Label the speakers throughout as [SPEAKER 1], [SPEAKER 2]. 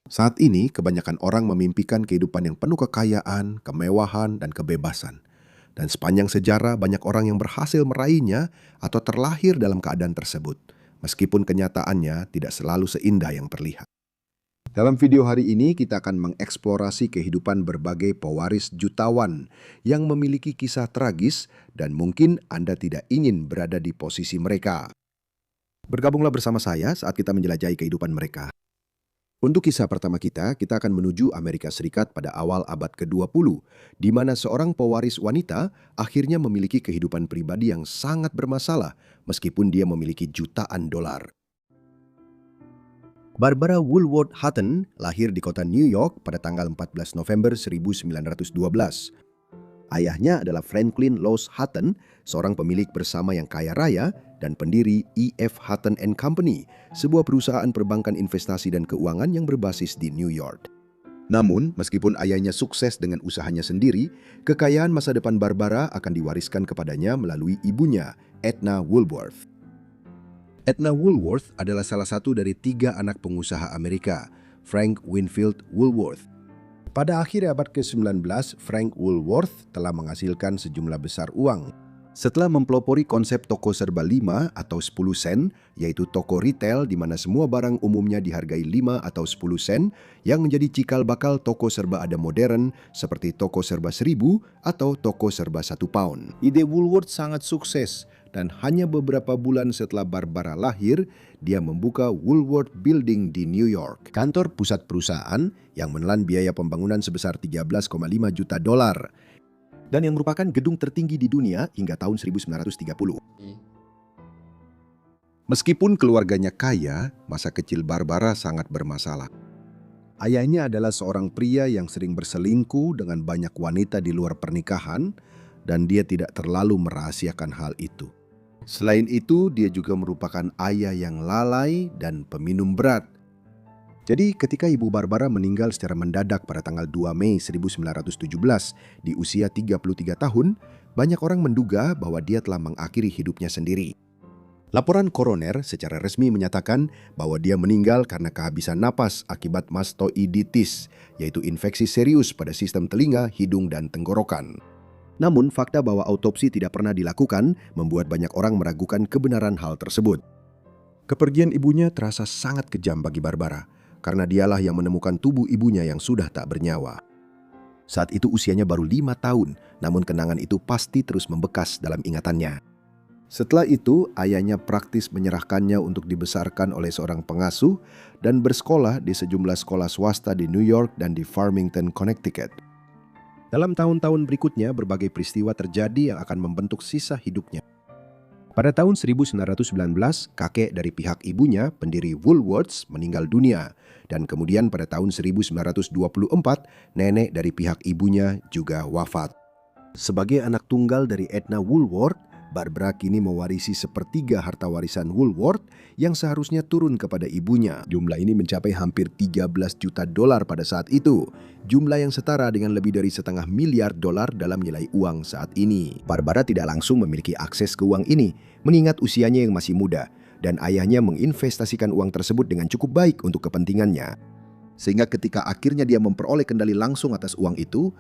[SPEAKER 1] Saat ini, kebanyakan orang memimpikan kehidupan yang penuh kekayaan, kemewahan, dan kebebasan. Dan sepanjang sejarah, banyak orang yang berhasil meraihnya atau terlahir dalam keadaan tersebut, meskipun kenyataannya tidak selalu seindah yang terlihat. Dalam video hari ini, kita akan mengeksplorasi kehidupan berbagai pewaris jutawan yang memiliki kisah tragis dan mungkin Anda tidak ingin berada di posisi mereka. Bergabunglah bersama saya saat kita menjelajahi kehidupan mereka. Untuk kisah pertama kita akan menuju Amerika Serikat pada awal abad ke-20, di mana seorang pewaris wanita akhirnya memiliki kehidupan pribadi yang sangat bermasalah, meskipun dia memiliki jutaan dolar. Barbara Woolworth Hutton lahir di kota New York pada tanggal 14 November 1912. Ayahnya adalah Franklin Laws Hutton, seorang pemilik bersama yang kaya raya dan pendiri E.F. Hutton and Company, sebuah perusahaan perbankan investasi dan keuangan yang berbasis di New York. Namun, meskipun ayahnya sukses dengan usahanya sendiri, kekayaan masa depan Barbara akan diwariskan kepadanya melalui ibunya, Edna Woolworth. Edna Woolworth adalah salah satu dari 3 anak pengusaha Amerika, Frank Winfield Woolworth. Pada akhir abad ke-19, Frank Woolworth telah menghasilkan sejumlah besar uang. Setelah mempelopori konsep toko serba 5 atau 10 sen, yaitu toko retail di mana semua barang umumnya dihargai 5 atau 10 sen, yang menjadi cikal bakal toko serba ada modern seperti toko serba 1000 atau toko serba 1 pound. Ide Woolworth sangat sukses dan hanya beberapa bulan setelah Barbara lahir, dia membuka Woolworth Building di New York, kantor pusat perusahaan yang menelan biaya pembangunan sebesar 13,5 juta dolar dan yang merupakan gedung tertinggi di dunia hingga tahun 1930. Meskipun keluarganya kaya, masa kecil Barbara sangat bermasalah. Ayahnya adalah seorang pria yang sering berselingkuh dengan banyak wanita di luar pernikahan dan dia tidak terlalu merahasiakan hal itu. Selain itu, dia juga merupakan ayah yang lalai dan peminum berat. Jadi ketika ibu Barbara meninggal secara mendadak pada tanggal 2 Mei 1917 di usia 33 tahun, banyak orang menduga bahwa dia telah mengakhiri hidupnya sendiri. Laporan koroner secara resmi menyatakan bahwa dia meninggal karena kehabisan napas akibat mastoiditis, yaitu infeksi serius pada sistem telinga, hidung, dan tenggorokan. Namun, fakta bahwa autopsi tidak pernah dilakukan membuat banyak orang meragukan kebenaran hal tersebut. Kepergian ibunya terasa sangat kejam bagi Barbara, karena dialah yang menemukan tubuh ibunya yang sudah tak bernyawa. Saat itu usianya baru 5 tahun, namun kenangan itu pasti terus membekas dalam ingatannya. Setelah itu, ayahnya praktis menyerahkannya untuk dibesarkan oleh seorang pengasuh dan bersekolah di sejumlah sekolah swasta di New York dan di Farmington, Connecticut. Dalam tahun-tahun berikutnya, berbagai peristiwa terjadi yang akan membentuk sisa hidupnya. Pada tahun 1919, kakek dari pihak ibunya, pendiri Woolworths, meninggal dunia. Dan kemudian pada tahun 1924, nenek dari pihak ibunya juga wafat. Sebagai anak tunggal dari Edna Woolworth, Barbara kini mewarisi sepertiga harta warisan Woolworth yang seharusnya turun kepada ibunya. Jumlah ini mencapai hampir 13 juta dolar pada saat itu. Jumlah yang setara dengan lebih dari $1,5 miliar dalam nilai uang saat ini. Barbara tidak langsung memiliki akses ke uang ini, mengingat usianya yang masih muda, dan ayahnya menginvestasikan uang tersebut dengan cukup baik untuk kepentingannya. Sehingga ketika akhirnya dia memperoleh kendali langsung atas uang itu,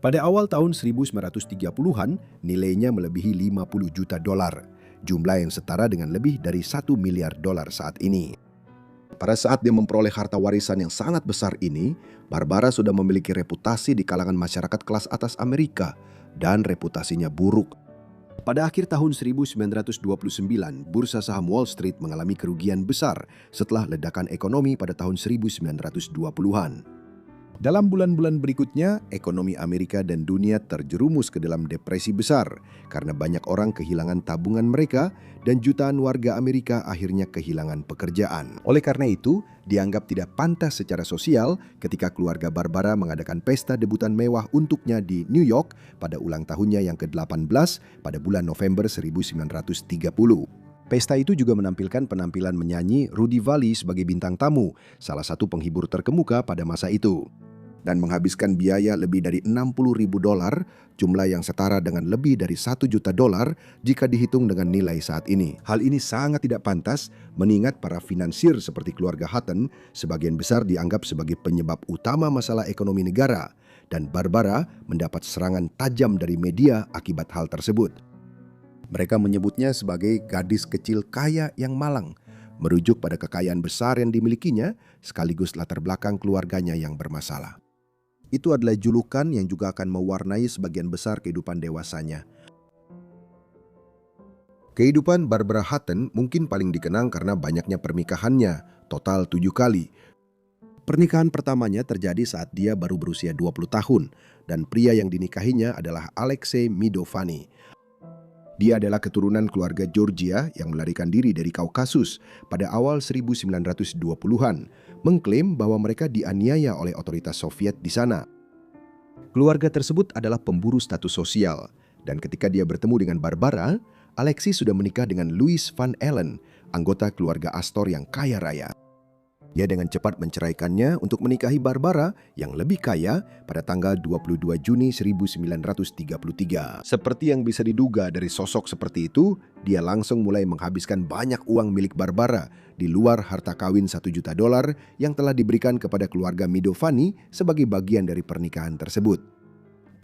[SPEAKER 1] pada awal tahun 1930-an, nilainya melebihi 50 juta dolar, jumlah yang setara dengan lebih dari $1 miliar saat ini. Pada saat dia memperoleh harta warisan yang sangat besar ini, Barbara sudah memiliki reputasi di kalangan masyarakat kelas atas Amerika, dan reputasinya buruk. Pada akhir tahun 1929, bursa saham Wall Street mengalami kerugian besar setelah ledakan ekonomi pada tahun 1920-an. Dalam bulan-bulan berikutnya, ekonomi Amerika dan dunia terjerumus ke dalam depresi besar karena banyak orang kehilangan tabungan mereka dan jutaan warga Amerika akhirnya kehilangan pekerjaan. Oleh karena itu, dianggap tidak pantas secara sosial ketika keluarga Barbara mengadakan pesta debutan mewah untuknya di New York pada ulang tahunnya yang ke-18 pada bulan November 1930. Pesta itu juga menampilkan penampilan menyanyi Rudy Vallee sebagai bintang tamu, salah satu penghibur terkemuka pada masa itu. dan menghabiskan biaya lebih dari $60.000, jumlah yang setara dengan lebih dari $1 juta jika dihitung dengan nilai saat ini. Hal ini sangat tidak pantas mengingat para finansir seperti keluarga Hutton sebagian besar dianggap sebagai penyebab utama masalah ekonomi negara, dan Barbara mendapat serangan tajam dari media akibat hal tersebut. Mereka menyebutnya sebagai gadis kecil kaya yang malang, merujuk pada kekayaan besar yang dimilikinya sekaligus latar belakang keluarganya yang bermasalah. Itu adalah julukan yang juga akan mewarnai sebagian besar kehidupan dewasanya. Kehidupan Barbara Hutton mungkin paling dikenang karena banyaknya pernikahannya, total 7 kali. Pernikahan pertamanya terjadi saat dia baru berusia 20 tahun, dan pria yang dinikahinya adalah Alexei Midovani. Dia adalah keturunan keluarga Georgia yang melarikan diri dari Kaukasus pada awal 1920-an, mengklaim bahwa mereka dianiaya oleh otoritas Soviet di sana. Keluarga tersebut adalah pemburu status sosial, dan ketika dia bertemu dengan Barbara, Alexei sudah menikah dengan Louis Van Allen, anggota keluarga Astor yang kaya raya. Dia dengan cepat menceraikannya untuk menikahi Barbara yang lebih kaya pada tanggal 22 Juni 1933. Seperti yang bisa diduga dari sosok seperti itu, dia langsung mulai menghabiskan banyak uang milik Barbara di luar harta kawin $1 juta yang telah diberikan kepada keluarga Midovani sebagai bagian dari pernikahan tersebut.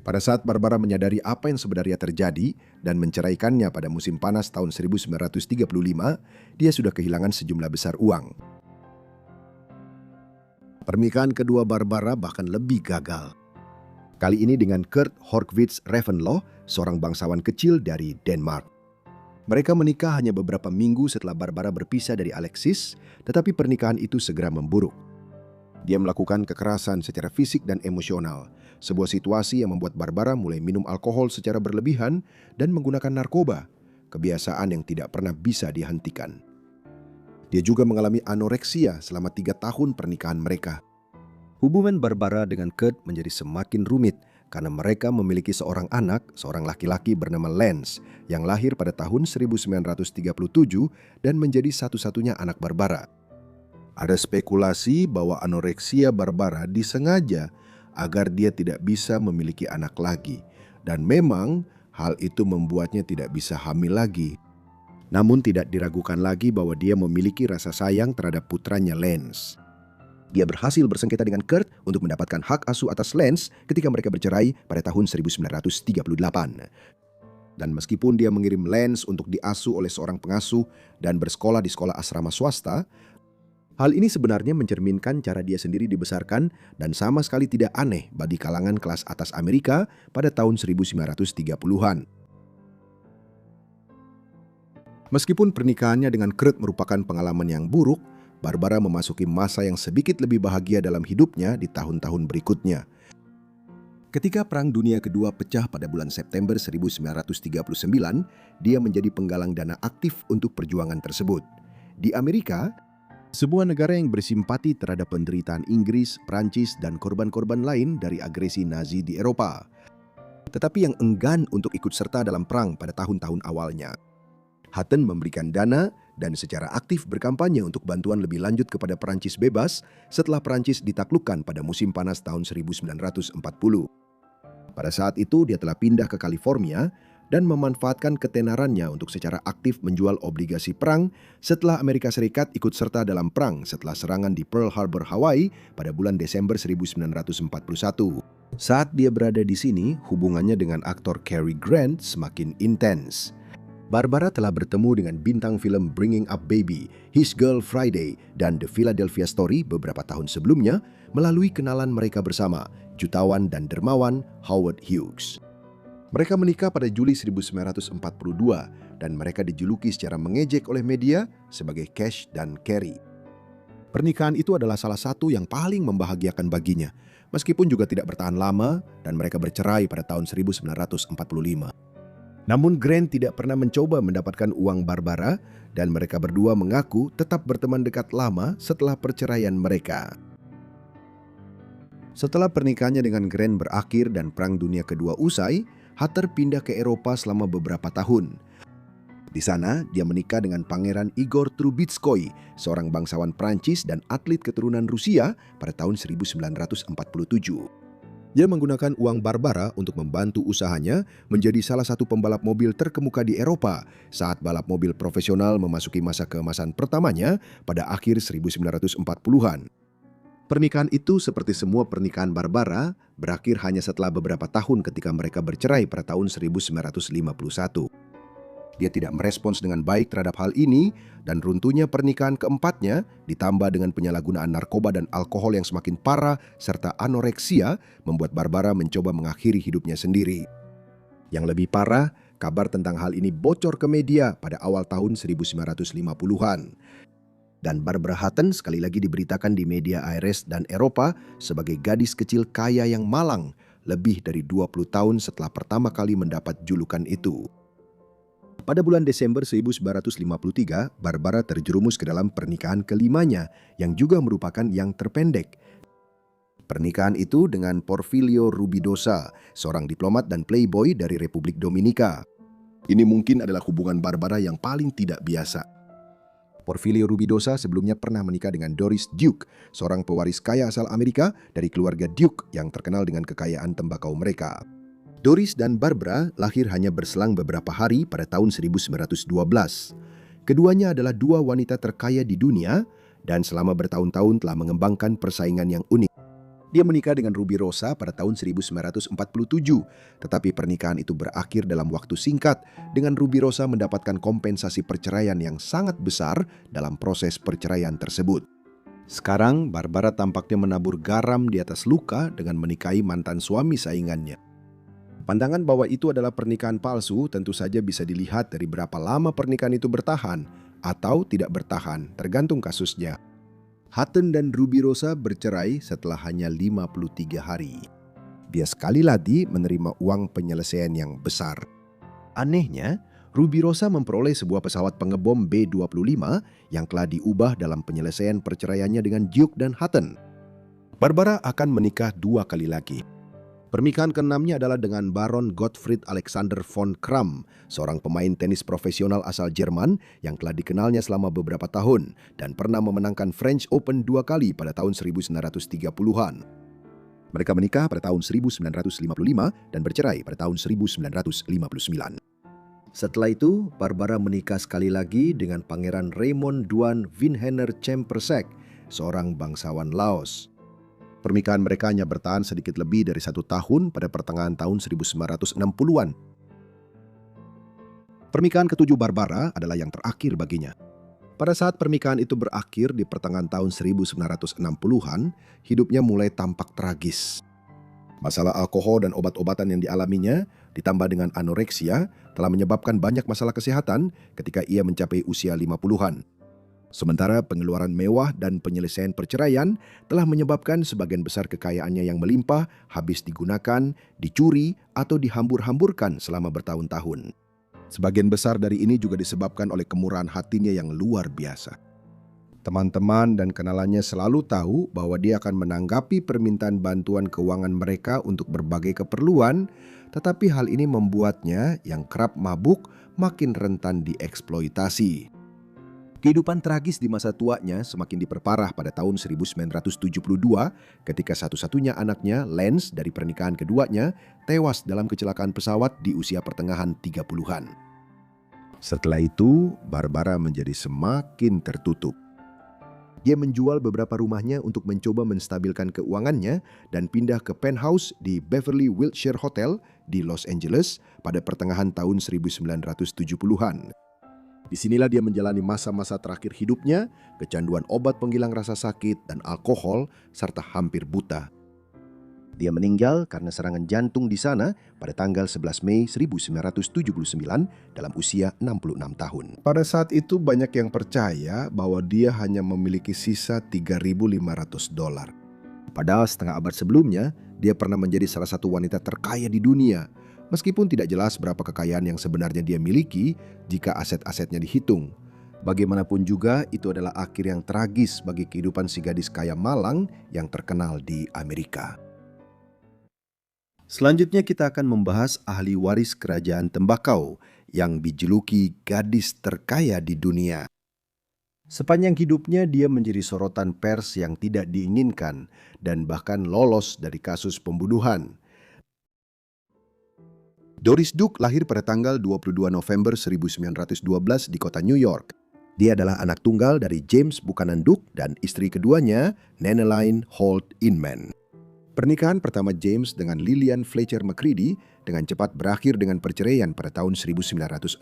[SPEAKER 1] Pada saat Barbara menyadari apa yang sebenarnya terjadi dan menceraikannya pada musim panas tahun 1935, dia sudah kehilangan sejumlah besar uang. Pernikahan kedua Barbara bahkan lebih gagal. Kali ini dengan Kurt Horkwitz Ravenloh, seorang bangsawan kecil dari Denmark. Mereka menikah hanya beberapa minggu setelah Barbara berpisah dari Alexis, tetapi pernikahan itu segera memburuk. Dia melakukan kekerasan secara fisik dan emosional, sebuah situasi yang membuat Barbara mulai minum alkohol secara berlebihan dan menggunakan narkoba, kebiasaan yang tidak pernah bisa dihentikan. Dia juga mengalami anoreksia selama 3 tahun pernikahan mereka. Hubungan Barbara dengan Kurt menjadi semakin rumit karena mereka memiliki seorang anak, seorang laki-laki bernama Lance, yang lahir pada tahun 1937 dan menjadi satu-satunya anak Barbara. Ada spekulasi bahwa anoreksia Barbara disengaja agar dia tidak bisa memiliki anak lagi, dan memang hal itu membuatnya tidak bisa hamil lagi. Namun tidak diragukan lagi bahwa dia memiliki rasa sayang terhadap putranya Lance. Dia berhasil bersengketa dengan Kurt untuk mendapatkan hak asuh atas Lance ketika mereka bercerai pada tahun 1938. Dan meskipun dia mengirim Lance untuk diasuh oleh seorang pengasuh dan bersekolah di sekolah asrama swasta, hal ini sebenarnya mencerminkan cara dia sendiri dibesarkan dan sama sekali tidak aneh bagi kalangan kelas atas Amerika pada tahun 1930-an. Meskipun pernikahannya dengan Kurt merupakan pengalaman yang buruk, Barbara memasuki masa yang sedikit lebih bahagia dalam hidupnya di tahun-tahun berikutnya. Ketika Perang Dunia Kedua pecah pada bulan September 1939, dia menjadi penggalang dana aktif untuk perjuangan tersebut. Di Amerika, sebuah negara yang bersimpati terhadap penderitaan Inggris, Prancis, dan korban-korban lain dari agresi Nazi di Eropa, tetapi yang enggan untuk ikut serta dalam perang pada tahun-tahun awalnya. Hutton memberikan dana dan secara aktif berkampanye untuk bantuan lebih lanjut kepada Perancis bebas setelah Perancis ditaklukkan pada musim panas tahun 1940. Pada saat itu dia telah pindah ke California dan memanfaatkan ketenarannya untuk secara aktif menjual obligasi perang setelah Amerika Serikat ikut serta dalam perang setelah serangan di Pearl Harbor, Hawaii pada bulan Desember 1941. Saat dia berada di sini, hubungannya dengan aktor Cary Grant semakin intens. Barbara telah bertemu dengan bintang film Bringing Up Baby, His Girl Friday, dan The Philadelphia Story beberapa tahun sebelumnya melalui kenalan mereka bersama, jutawan dan dermawan Howard Hughes. Mereka menikah pada Juli 1942 dan mereka dijuluki secara mengejek oleh media sebagai Cash dan Carrie. Pernikahan itu adalah salah satu yang paling membahagiakan baginya, meskipun juga tidak bertahan lama dan mereka bercerai pada tahun 1945. Namun Grant tidak pernah mencoba mendapatkan uang Barbara dan mereka berdua mengaku tetap berteman dekat lama setelah perceraian mereka. Setelah pernikahannya dengan Grant berakhir dan Perang Dunia Kedua usai, Hutter pindah ke Eropa selama beberapa tahun. Di sana, dia menikah dengan Pangeran Igor Trubetskoy, seorang bangsawan Prancis dan atlet keturunan Rusia pada tahun 1947. Dia menggunakan uang Barbara untuk membantu usahanya menjadi salah satu pembalap mobil terkemuka di Eropa saat balap mobil profesional memasuki masa keemasan pertamanya pada akhir 1940-an. Pernikahan itu seperti semua pernikahan Barbara berakhir hanya setelah beberapa tahun ketika mereka bercerai pada tahun 1951. Dia tidak merespons dengan baik terhadap hal ini dan runtuhnya pernikahan keempatnya ditambah dengan penyalahgunaan narkoba dan alkohol yang semakin parah serta anoreksia membuat Barbara mencoba mengakhiri hidupnya sendiri. Yang lebih parah, kabar tentang hal ini bocor ke media pada awal tahun 1950-an. Dan Barbara Hutton sekali lagi diberitakan di media ARS dan Eropa sebagai gadis kecil kaya yang malang lebih dari 20 tahun setelah pertama kali mendapat julukan itu. Pada bulan Desember 1953, Barbara terjerumus ke dalam pernikahan kelimanya yang juga merupakan yang terpendek. Pernikahan itu dengan Porfirio Rubidosa, seorang diplomat dan playboy dari Republik Dominika. Ini mungkin adalah hubungan Barbara yang paling tidak biasa. Porfirio Rubidosa sebelumnya pernah menikah dengan Doris Duke, seorang pewaris kaya asal Amerika dari keluarga Duke yang terkenal dengan kekayaan tembakau mereka. Doris dan Barbara lahir hanya berselang beberapa hari pada tahun 1912. Keduanya adalah dua wanita terkaya di dunia dan selama bertahun-tahun telah mengembangkan persaingan yang unik. Dia menikah dengan Rubirosa pada tahun 1947, tetapi pernikahan itu berakhir dalam waktu singkat dengan Rubirosa mendapatkan kompensasi perceraian yang sangat besar dalam proses perceraian tersebut. Sekarang, Barbara tampaknya menabur garam di atas luka dengan menikahi mantan suami saingannya. Pandangan bahwa itu adalah pernikahan palsu tentu saja bisa dilihat dari berapa lama pernikahan itu bertahan atau tidak bertahan, tergantung kasusnya. Hutton dan Rubirosa bercerai setelah hanya 53 hari. Dia sekali lagi menerima uang penyelesaian yang besar. Anehnya, Rubirosa memperoleh sebuah pesawat pengebom B-25 yang telah diubah dalam penyelesaian perceraiannya dengan Duke dan Hutton. Barbara akan menikah 2 kali lagi. Pernikahan keenamnya adalah dengan Baron Gottfried Alexander von Kram, seorang pemain tenis profesional asal Jerman yang telah dikenalnya selama beberapa tahun dan pernah memenangkan French Open 2 kali pada tahun 1930-an. Mereka menikah pada tahun 1955 dan bercerai pada tahun 1959. Setelah itu, Barbara menikah sekali lagi dengan Pangeran Raymond Duan Vinhenner Chempersek, seorang bangsawan Laos. Pernikahan mereka hanya bertahan sedikit lebih dari 1 tahun pada pertengahan tahun 1960-an. Pernikahan ketujuh Barbara adalah yang terakhir baginya. Pada saat pernikahan itu berakhir di pertengahan tahun 1960-an, hidupnya mulai tampak tragis. Masalah alkohol dan obat-obatan yang dialaminya, ditambah dengan anoreksia, telah menyebabkan banyak masalah kesehatan ketika ia mencapai usia 50-an. Sementara pengeluaran mewah dan penyelesaian perceraian telah menyebabkan sebagian besar kekayaannya yang melimpah habis digunakan, dicuri, atau dihambur-hamburkan selama bertahun-tahun. Sebagian besar dari ini juga disebabkan oleh kemurahan hatinya yang luar biasa. Teman-teman dan kenalannya selalu tahu bahwa dia akan menanggapi permintaan bantuan keuangan mereka untuk berbagai keperluan, tetapi hal ini membuatnya yang kerap mabuk makin rentan dieksploitasi. Kehidupan tragis di masa tuanya semakin diperparah pada tahun 1972 ketika satu-satunya anaknya, Lance, dari pernikahan keduanya, tewas dalam kecelakaan pesawat di usia pertengahan 30-an. Setelah itu, Barbara menjadi semakin tertutup. Dia menjual beberapa rumahnya untuk mencoba menstabilkan keuangannya dan pindah ke penthouse di Beverly Wilshire Hotel di Los Angeles pada pertengahan tahun 1970-an. Disinilah dia menjalani masa-masa terakhir hidupnya, kecanduan obat penghilang rasa sakit dan alkohol, serta hampir buta. Dia meninggal karena serangan jantung di sana pada tanggal 11 Mei 1979 dalam usia 66 tahun. Pada saat itu banyak yang percaya bahwa dia hanya memiliki sisa $3.500. Padahal setengah abad sebelumnya, dia pernah menjadi salah satu wanita terkaya di dunia. Meskipun tidak jelas berapa kekayaan yang sebenarnya dia miliki jika aset-asetnya dihitung. Bagaimanapun juga, itu adalah akhir yang tragis bagi kehidupan si gadis kaya malang yang terkenal di Amerika. Selanjutnya kita akan membahas ahli waris kerajaan tembakau yang dijuluki gadis terkaya di dunia. Sepanjang hidupnya dia menjadi sorotan pers yang tidak diinginkan dan bahkan lolos dari kasus pembunuhan. Doris Duke lahir pada tanggal 22 November 1912 di kota New York. Dia adalah anak tunggal dari James Buchanan Duke dan istri keduanya, Nanneline Holt Inman. Pernikahan pertama James dengan Lillian Fletcher McCready dengan cepat berakhir dengan perceraian pada tahun 1906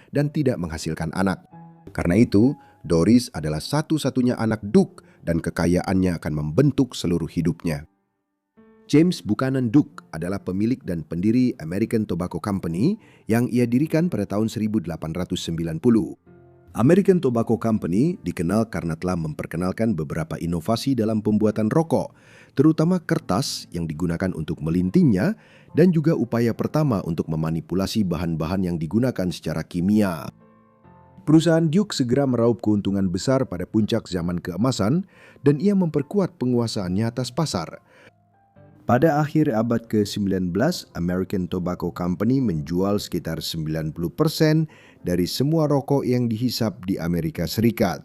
[SPEAKER 1] dan tidak menghasilkan anak. Karena itu, Doris adalah satu-satunya anak Duke dan kekayaannya akan membentuk seluruh hidupnya. James Buchanan Duke adalah pemilik dan pendiri American Tobacco Company yang ia dirikan pada tahun 1890. American Tobacco Company dikenal karena telah memperkenalkan beberapa inovasi dalam pembuatan rokok, terutama kertas yang digunakan untuk melintingnya dan juga upaya pertama untuk memanipulasi bahan-bahan yang digunakan secara kimia. Perusahaan Duke segera meraup keuntungan besar pada puncak zaman keemasan dan ia memperkuat penguasaannya atas pasar. Pada akhir abad ke-19, American Tobacco Company menjual sekitar 90% dari semua rokok yang dihisap di Amerika Serikat.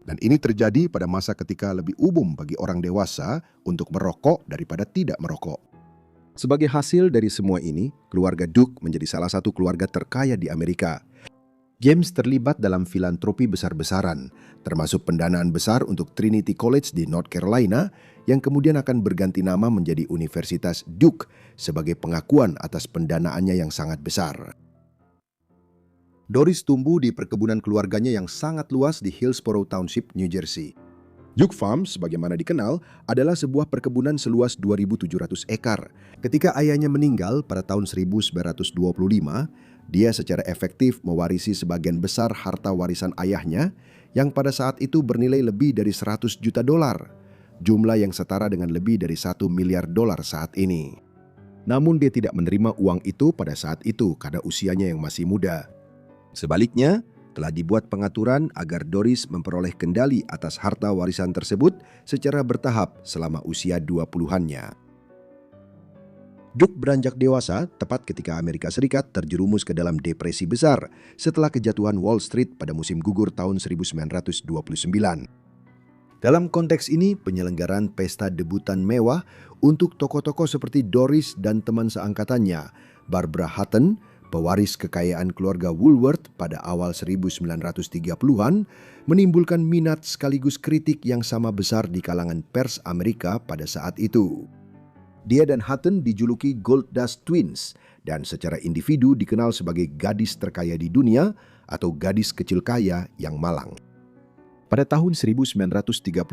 [SPEAKER 1] Dan ini terjadi pada masa ketika lebih umum bagi orang dewasa untuk merokok daripada tidak merokok. Sebagai hasil dari semua ini, keluarga Duke menjadi salah satu keluarga terkaya di Amerika. James terlibat dalam filantropi besar-besaran, termasuk pendanaan besar untuk Trinity College di North Carolina yang kemudian akan berganti nama menjadi Universitas Duke sebagai pengakuan atas pendanaannya yang sangat besar. Doris tumbuh di perkebunan keluarganya yang sangat luas di Hillsborough Township, New Jersey. Duke Farm, sebagaimana dikenal, adalah sebuah perkebunan seluas 2.700 ekar. Ketika ayahnya meninggal pada tahun 1925, dia secara efektif mewarisi sebagian besar harta warisan ayahnya yang pada saat itu bernilai lebih dari 100 juta dolar, jumlah yang setara dengan lebih dari 1 miliar dolar saat ini. Namun dia tidak menerima uang itu pada saat itu karena usianya yang masih muda. Sebaliknya, telah dibuat pengaturan agar Doris memperoleh kendali atas harta warisan tersebut secara bertahap selama usia 20-annya. Duke beranjak dewasa tepat ketika Amerika Serikat terjerumus ke dalam depresi besar setelah kejatuhan Wall Street pada musim gugur tahun 1929. Dalam konteks ini, penyelenggaraan pesta debutan mewah untuk tokoh-tokoh seperti Doris dan teman seangkatannya, Barbara Hutton, pewaris kekayaan keluarga Woolworth pada awal 1930-an, menimbulkan minat sekaligus kritik yang sama besar di kalangan pers Amerika pada saat itu. Dia dan Hutton dijuluki Gold Dust Twins dan secara individu dikenal sebagai gadis terkaya di dunia atau gadis kecil kaya yang malang. Pada tahun 1935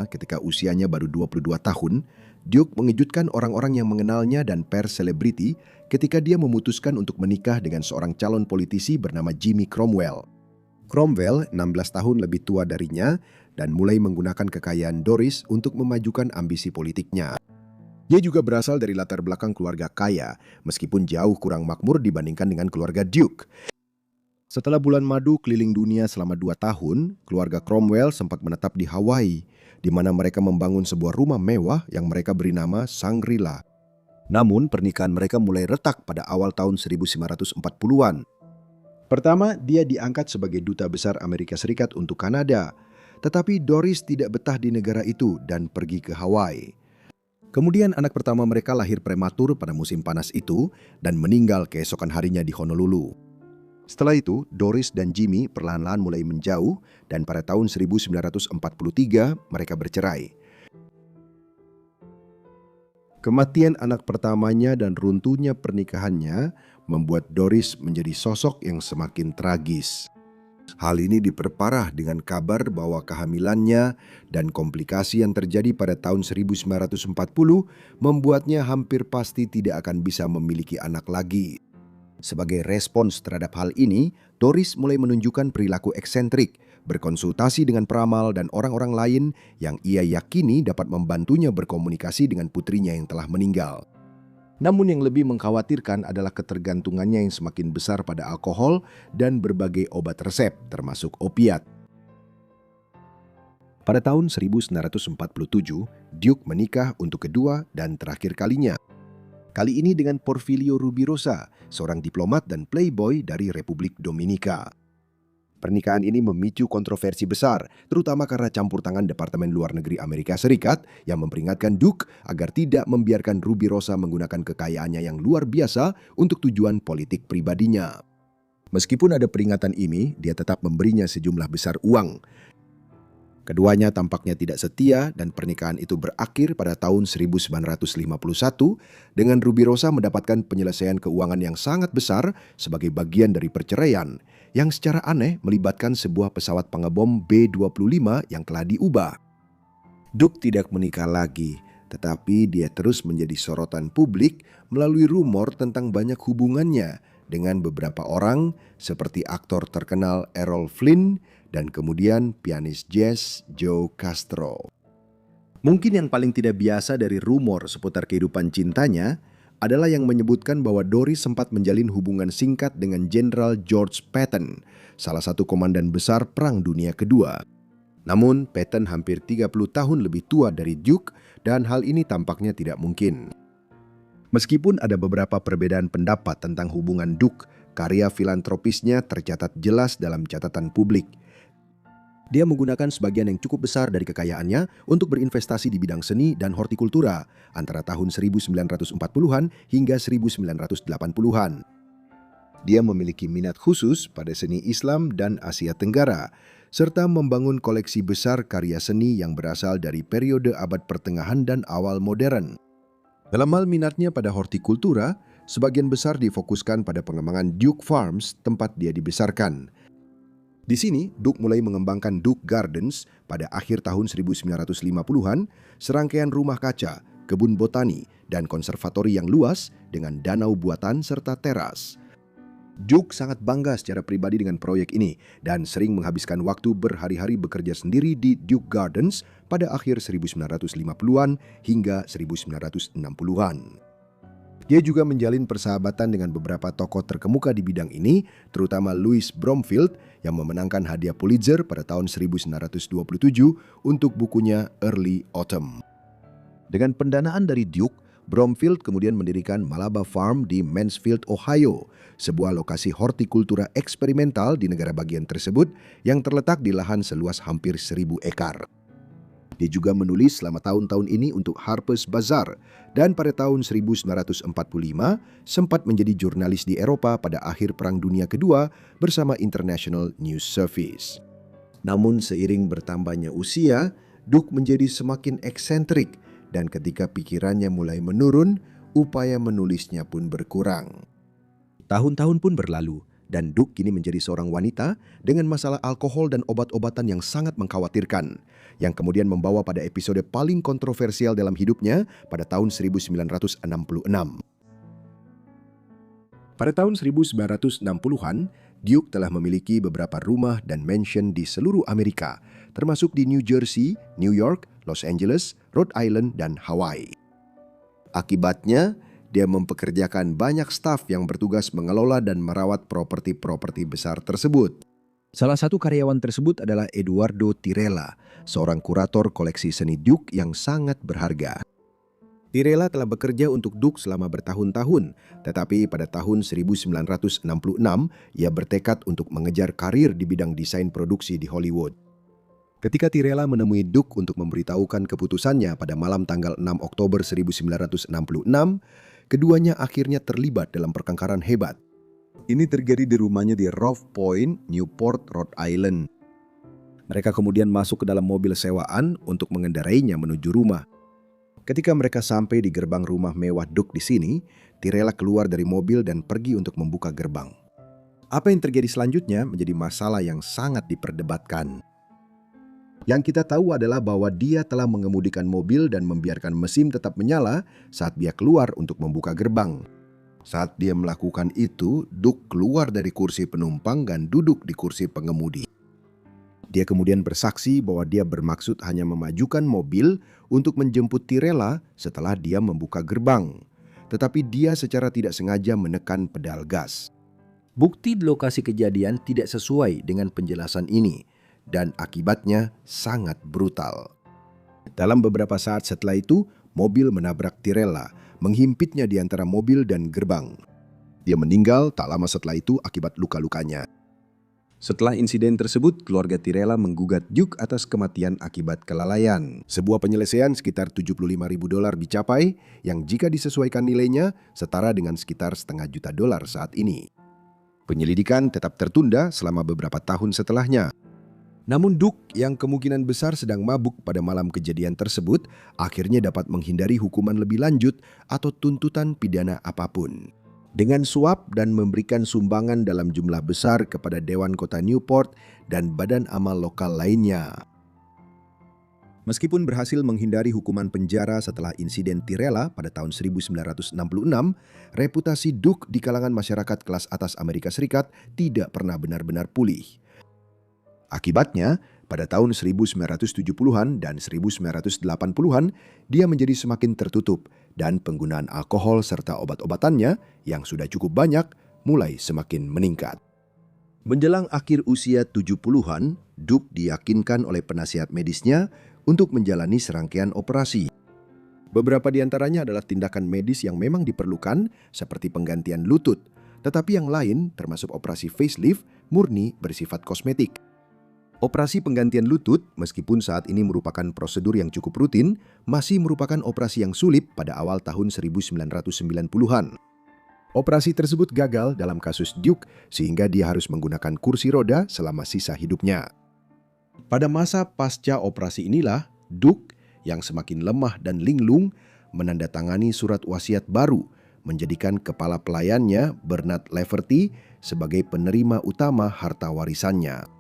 [SPEAKER 1] ketika usianya baru 22 tahun, Duke mengejutkan orang-orang yang mengenalnya dan pers selebriti ketika dia memutuskan untuk menikah dengan seorang calon politisi bernama Jimmy Cromwell. Cromwell 16 tahun lebih tua darinya dan mulai menggunakan kekayaan Doris untuk memajukan ambisi politiknya. Dia juga berasal dari latar belakang keluarga kaya, meskipun jauh kurang makmur dibandingkan dengan keluarga Duke. Setelah bulan madu keliling dunia selama 2 tahun, keluarga Cromwell sempat menetap di Hawaii, di mana mereka membangun sebuah rumah mewah yang mereka beri nama Shangri-La. Namun, pernikahan mereka mulai retak pada awal tahun 1940-an. Pertama, dia diangkat sebagai duta besar Amerika Serikat untuk Kanada, tetapi Doris tidak betah di negara itu dan pergi ke Hawaii. Kemudian anak pertama mereka lahir prematur pada musim panas itu dan meninggal keesokan harinya di Honolulu. Setelah itu, Doris dan Jimmy perlahan-lahan mulai menjauh dan pada tahun 1943 mereka bercerai. Kematian anak pertamanya dan runtuhnya pernikahannya membuat Doris menjadi sosok yang semakin tragis. Hal ini diperparah dengan kabar bahwa kehamilannya dan komplikasi yang terjadi pada tahun 1940 membuatnya hampir pasti tidak akan bisa memiliki anak lagi. Sebagai respons terhadap hal ini, Doris mulai menunjukkan perilaku eksentrik, berkonsultasi dengan peramal dan orang-orang lain yang ia yakini dapat membantunya berkomunikasi dengan putrinya yang telah meninggal. Namun yang lebih mengkhawatirkan adalah ketergantungannya yang semakin besar pada alkohol dan berbagai obat resep, termasuk opiat. Pada tahun 1947, Duke menikah untuk kedua dan terakhir kalinya. kali ini dengan Porfirio Rubirosa, seorang diplomat dan playboy dari Republik Dominika. Pernikahan ini memicu kontroversi besar, terutama karena campur tangan Departemen Luar Negeri Amerika Serikat yang memperingatkan Duke agar tidak membiarkan Rubirosa menggunakan kekayaannya yang luar biasa untuk tujuan politik pribadinya. Meskipun ada peringatan ini, dia tetap memberinya sejumlah besar uang. Keduanya tampaknya tidak setia dan pernikahan itu berakhir pada tahun 1951 dengan Rubirosa mendapatkan penyelesaian keuangan yang sangat besar sebagai bagian dari perceraian yang secara aneh melibatkan sebuah pesawat pengebom B-25 yang telah diubah. Duke tidak menikah lagi, tetapi dia terus menjadi sorotan publik melalui rumor tentang banyak hubungannya dengan beberapa orang seperti aktor terkenal Errol Flynn dan kemudian pianis jazz Joe Castro. Mungkin yang paling tidak biasa dari rumor seputar kehidupan cintanya adalah yang menyebutkan bahwa Doris sempat menjalin hubungan singkat dengan Jenderal George Patton, salah satu komandan besar Perang Dunia Kedua. Namun, Patton hampir 30 tahun lebih tua dari Duke dan hal ini tampaknya tidak mungkin. Meskipun ada beberapa perbedaan pendapat tentang hubungan Duke, karya filantropisnya tercatat jelas dalam catatan publik. Dia menggunakan sebagian yang cukup besar dari kekayaannya untuk berinvestasi di bidang seni dan hortikultura antara tahun 1940-an hingga 1980-an. Dia memiliki minat khusus pada seni Islam dan Asia Tenggara, serta membangun koleksi besar karya seni yang berasal dari periode abad pertengahan dan awal modern. Dalam hal minatnya pada hortikultura, sebagian besar difokuskan pada pengembangan Duke Farms, tempat dia dibesarkan. Di sini, Duke mulai mengembangkan Duke Gardens pada akhir tahun 1950-an, serangkaian rumah kaca, kebun botani, dan konservatori yang luas dengan danau buatan serta teras. Duke sangat bangga secara pribadi dengan proyek ini dan sering menghabiskan waktu berhari-hari bekerja sendiri di Duke Gardens pada akhir 1950-an hingga 1960-an. Dia juga menjalin persahabatan dengan beberapa tokoh terkemuka di bidang ini, terutama Louis Bromfield yang memenangkan hadiah Pulitzer pada tahun 1927 untuk bukunya Early Autumn. Dengan pendanaan dari Duke, Bromfield kemudian mendirikan Malaba Farm di Mansfield, Ohio, sebuah lokasi hortikultura eksperimental di negara bagian tersebut yang terletak di lahan seluas hampir 1.000 ekar. Dia juga menulis selama tahun-tahun ini untuk Harper's Bazaar dan pada tahun 1945 sempat menjadi jurnalis di Eropa pada akhir Perang Dunia Kedua bersama International News Service. Namun seiring bertambahnya usia, Duke menjadi semakin eksentrik dan ketika pikirannya mulai menurun, upaya menulisnya pun berkurang. Tahun-tahun pun berlalu dan Duke kini menjadi seorang wanita dengan masalah alkohol dan obat-obatan yang sangat mengkhawatirkan, yang kemudian membawa pada episode paling kontroversial dalam hidupnya pada tahun 1966. Pada tahun 1960-an, Duke telah memiliki beberapa rumah dan mansion di seluruh Amerika, termasuk di New Jersey, New York, Los Angeles, Rhode Island, dan Hawaii. Akibatnya, dia mempekerjakan banyak staf yang bertugas mengelola dan merawat properti-properti besar tersebut. Salah satu karyawan tersebut adalah Eduardo Tirella, seorang kurator koleksi seni Duke yang sangat berharga. Tirella telah bekerja untuk Duke selama bertahun-tahun, tetapi pada tahun 1966 ia bertekad untuk mengejar karir di bidang desain produksi di Hollywood. Ketika Tirella menemui Duke untuk memberitahukan keputusannya pada malam tanggal 6 Oktober 1966, keduanya akhirnya terlibat dalam pertengkaran hebat. Ini terjadi di rumahnya di Rough Point, Newport, Rhode Island. Mereka kemudian masuk ke dalam mobil sewaan untuk mengendarainya menuju rumah. Ketika mereka sampai di gerbang rumah mewah Duke di sini, Tirella keluar dari mobil dan pergi untuk membuka gerbang. Apa yang terjadi selanjutnya menjadi masalah yang sangat diperdebatkan. Yang kita tahu adalah bahwa dia telah mengemudikan mobil dan membiarkan mesin tetap menyala saat dia keluar untuk membuka gerbang. Saat dia melakukan itu, Duke keluar dari kursi penumpang dan duduk di kursi pengemudi. Dia kemudian bersaksi bahwa dia bermaksud hanya memajukan mobil untuk menjemput Tirella setelah dia membuka gerbang. Tetapi dia secara tidak sengaja menekan pedal gas. Bukti di lokasi kejadian tidak sesuai dengan penjelasan ini. Dan akibatnya sangat brutal. Dalam beberapa saat setelah itu, mobil menabrak Tirella, menghimpitnya di antara mobil dan gerbang. Dia meninggal tak lama setelah itu akibat luka-lukanya. Setelah insiden tersebut, keluarga Tirela menggugat Duke atas kematian akibat kelalaian. Sebuah penyelesaian sekitar $75.000 dicapai, yang jika disesuaikan nilainya, setara dengan sekitar $500.000 saat ini. Penyelidikan tetap tertunda selama beberapa tahun setelahnya. Namun Duke yang kemungkinan besar sedang mabuk pada malam kejadian tersebut, akhirnya dapat menghindari hukuman lebih lanjut atau tuntutan pidana apapun. Dengan suap dan memberikan sumbangan dalam jumlah besar kepada Dewan Kota Newport dan badan amal lokal lainnya. Meskipun berhasil menghindari hukuman penjara setelah insiden Tirela pada tahun 1966, reputasi Duke di kalangan masyarakat kelas atas Amerika Serikat tidak pernah benar-benar pulih. Akibatnya, pada tahun 1970-an dan 1980-an, dia menjadi semakin tertutup dan penggunaan alkohol serta obat-obatannya yang sudah cukup banyak mulai semakin meningkat. Menjelang akhir usia 70-an, Duke diyakinkan oleh penasihat medisnya untuk menjalani serangkaian operasi. Beberapa di antaranya adalah tindakan medis yang memang diperlukan seperti penggantian lutut, tetapi yang lain termasuk operasi facelift murni bersifat kosmetik. Operasi penggantian lutut, meskipun saat ini merupakan prosedur yang cukup rutin, masih merupakan operasi yang sulit pada awal tahun 1990-an. Operasi tersebut gagal dalam kasus Duke, sehingga dia harus menggunakan kursi roda selama sisa hidupnya. Pada masa pasca operasi inilah, Duke yang semakin lemah dan linglung menandatangani surat wasiat baru, menjadikan kepala pelayannya, Bernard Leverty, sebagai penerima utama harta warisannya.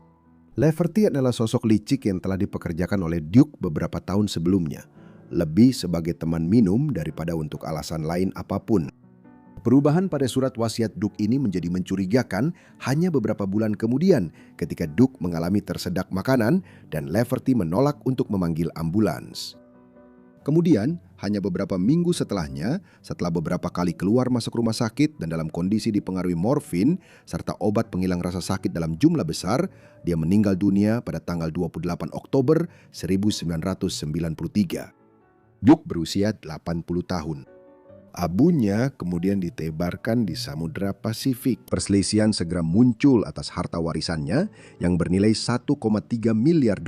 [SPEAKER 1] Leverty adalah sosok licik yang telah dipekerjakan oleh Duke beberapa tahun sebelumnya, lebih sebagai teman minum daripada untuk alasan lain apapun. Perubahan pada surat wasiat Duke ini menjadi mencurigakan hanya beberapa bulan kemudian ketika Duke mengalami tersedak makanan dan Leverty menolak untuk memanggil ambulans. Kemudian, hanya beberapa minggu setelahnya, setelah beberapa kali keluar masuk rumah sakit dan dalam kondisi dipengaruhi morfin serta obat penghilang rasa sakit dalam jumlah besar, dia meninggal dunia pada tanggal 28 Oktober 1993. Duke berusia 80 tahun. Abunya kemudian ditebarkan di Samudra Pasifik. Perselisihan segera muncul atas harta warisannya yang bernilai $1,3 miliar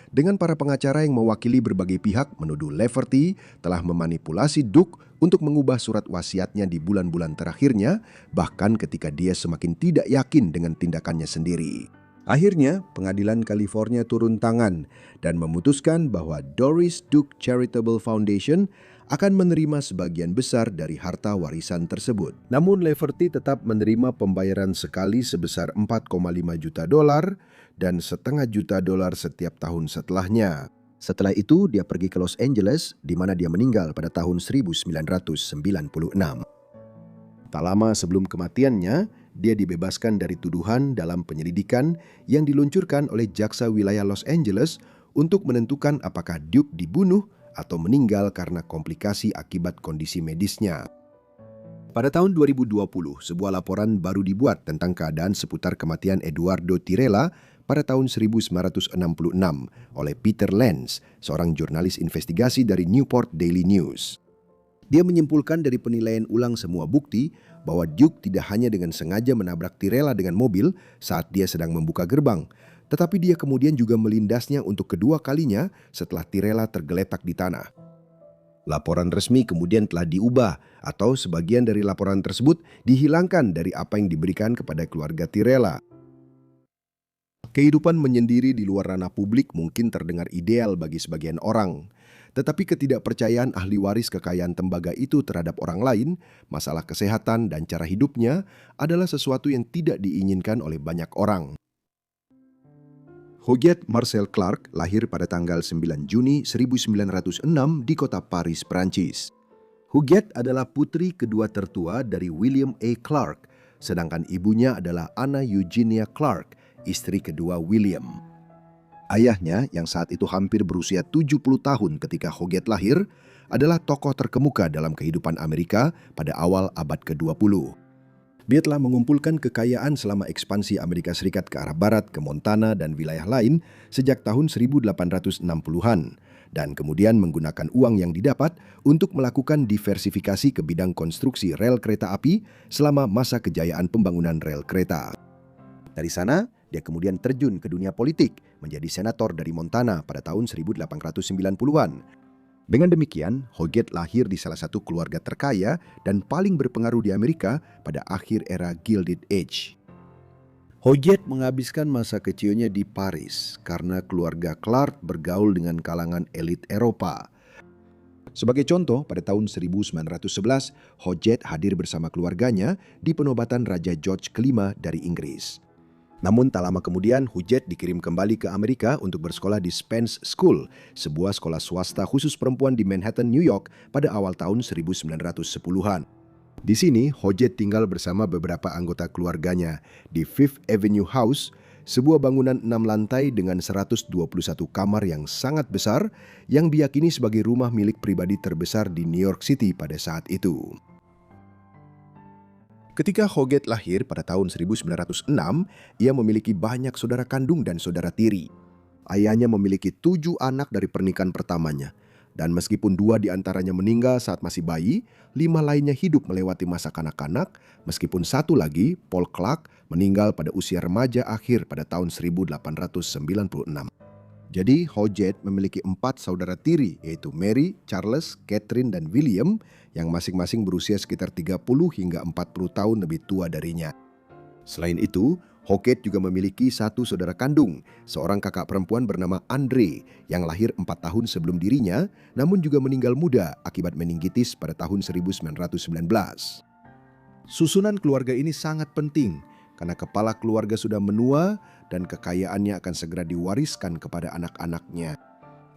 [SPEAKER 1] dengan para pengacara yang mewakili berbagai pihak menuduh Leverty telah memanipulasi Duke untuk mengubah surat wasiatnya di bulan-bulan terakhirnya, bahkan ketika dia semakin tidak yakin dengan tindakannya sendiri. Akhirnya, pengadilan California turun tangan dan memutuskan bahwa Doris Duke Charitable Foundation akan menerima sebagian besar dari harta warisan tersebut. Namun Leverty tetap menerima pembayaran sekali sebesar $4,5 juta dan $0,5 juta setiap tahun setelahnya. Setelah itu, dia pergi ke Los Angeles, di mana dia meninggal pada tahun 1996. Tak lama sebelum kematiannya, dia dibebaskan dari tuduhan dalam penyelidikan yang diluncurkan oleh Jaksa Wilayah Los Angeles untuk menentukan apakah Duke dibunuh atau meninggal karena komplikasi akibat kondisi medisnya. Pada tahun 2020, sebuah laporan baru dibuat tentang keadaan seputar kematian Eduardo Tirela pada tahun 1966 oleh Peter Lenz, seorang jurnalis investigasi dari Newport Daily News. Dia menyimpulkan dari penilaian ulang semua bukti bahwa Duke tidak hanya dengan sengaja menabrak Tirela dengan mobil saat dia sedang membuka gerbang, tetapi dia kemudian juga melindasnya untuk kedua kalinya setelah Tirela tergeletak di tanah. Laporan resmi kemudian telah diubah atau sebagian dari laporan tersebut dihilangkan dari apa yang diberikan kepada keluarga Tirela. Kehidupan menyendiri di luar ranah publik mungkin terdengar ideal bagi sebagian orang, tetapi ketidakpercayaan ahli waris kekayaan tembaga itu terhadap orang lain, masalah kesehatan dan cara hidupnya adalah sesuatu yang tidak diinginkan oleh banyak orang. Huguette Marcel Clark lahir pada tanggal 9 Juni 1906 di kota Paris, Prancis. Huguette adalah putri kedua tertua dari William A. Clark, sedangkan ibunya adalah Anna Eugenia Clark, istri kedua William. Ayahnya, yang saat itu hampir berusia 70 tahun ketika Huguette lahir, adalah tokoh terkemuka dalam kehidupan Amerika pada awal abad ke-20. Dia telah mengumpulkan kekayaan selama ekspansi Amerika Serikat ke arah barat, ke Montana dan wilayah lain sejak tahun 1860-an. dan kemudian menggunakan uang yang didapat untuk melakukan diversifikasi ke bidang konstruksi rel kereta api selama masa kejayaan pembangunan rel kereta. Dari sana, dia kemudian terjun ke dunia politik, menjadi senator dari Montana pada tahun 1890-an. Dengan demikian, Hoggett lahir di salah satu keluarga terkaya dan paling berpengaruh di Amerika pada akhir era Gilded Age. Hoggett menghabiskan masa kecilnya di Paris karena keluarga Clark bergaul dengan kalangan elit Eropa. Sebagai contoh, pada tahun 1911, Hoggett hadir bersama keluarganya di penobatan Raja George kelima dari Inggris. Namun tak lama kemudian, Hoggett dikirim kembali ke Amerika untuk bersekolah di Spence School, sebuah sekolah swasta khusus perempuan di Manhattan, New York pada awal tahun 1910-an. Di sini, Hoggett tinggal bersama beberapa anggota keluarganya di Fifth Avenue House, sebuah bangunan 6 lantai dengan 121 kamar yang sangat besar yang diyakini sebagai rumah milik pribadi terbesar di New York City pada saat itu. Ketika Hoggett lahir pada tahun 1906, ia memiliki banyak saudara kandung dan saudara tiri. Ayahnya memiliki 7 anak dari pernikahan pertamanya. Dan meskipun 2 diantaranya meninggal saat masih bayi, 5 lainnya hidup melewati masa kanak-kanak, meskipun 1 lagi, Paul Clark, meninggal pada usia remaja akhir pada tahun 1896. Jadi Hoggett memiliki 4 saudara tiri, yaitu Mary, Charles, Catherine, dan William, yang masing-masing berusia sekitar 30 hingga 40 tahun lebih tua darinya. Selain itu, Hoggett juga memiliki 1 saudara kandung, seorang kakak perempuan bernama Andre, yang lahir 4 tahun sebelum dirinya, namun juga meninggal muda akibat meningitis pada tahun 1919. Susunan keluarga ini sangat penting, karena kepala keluarga sudah menua dan kekayaannya akan segera diwariskan kepada anak-anaknya.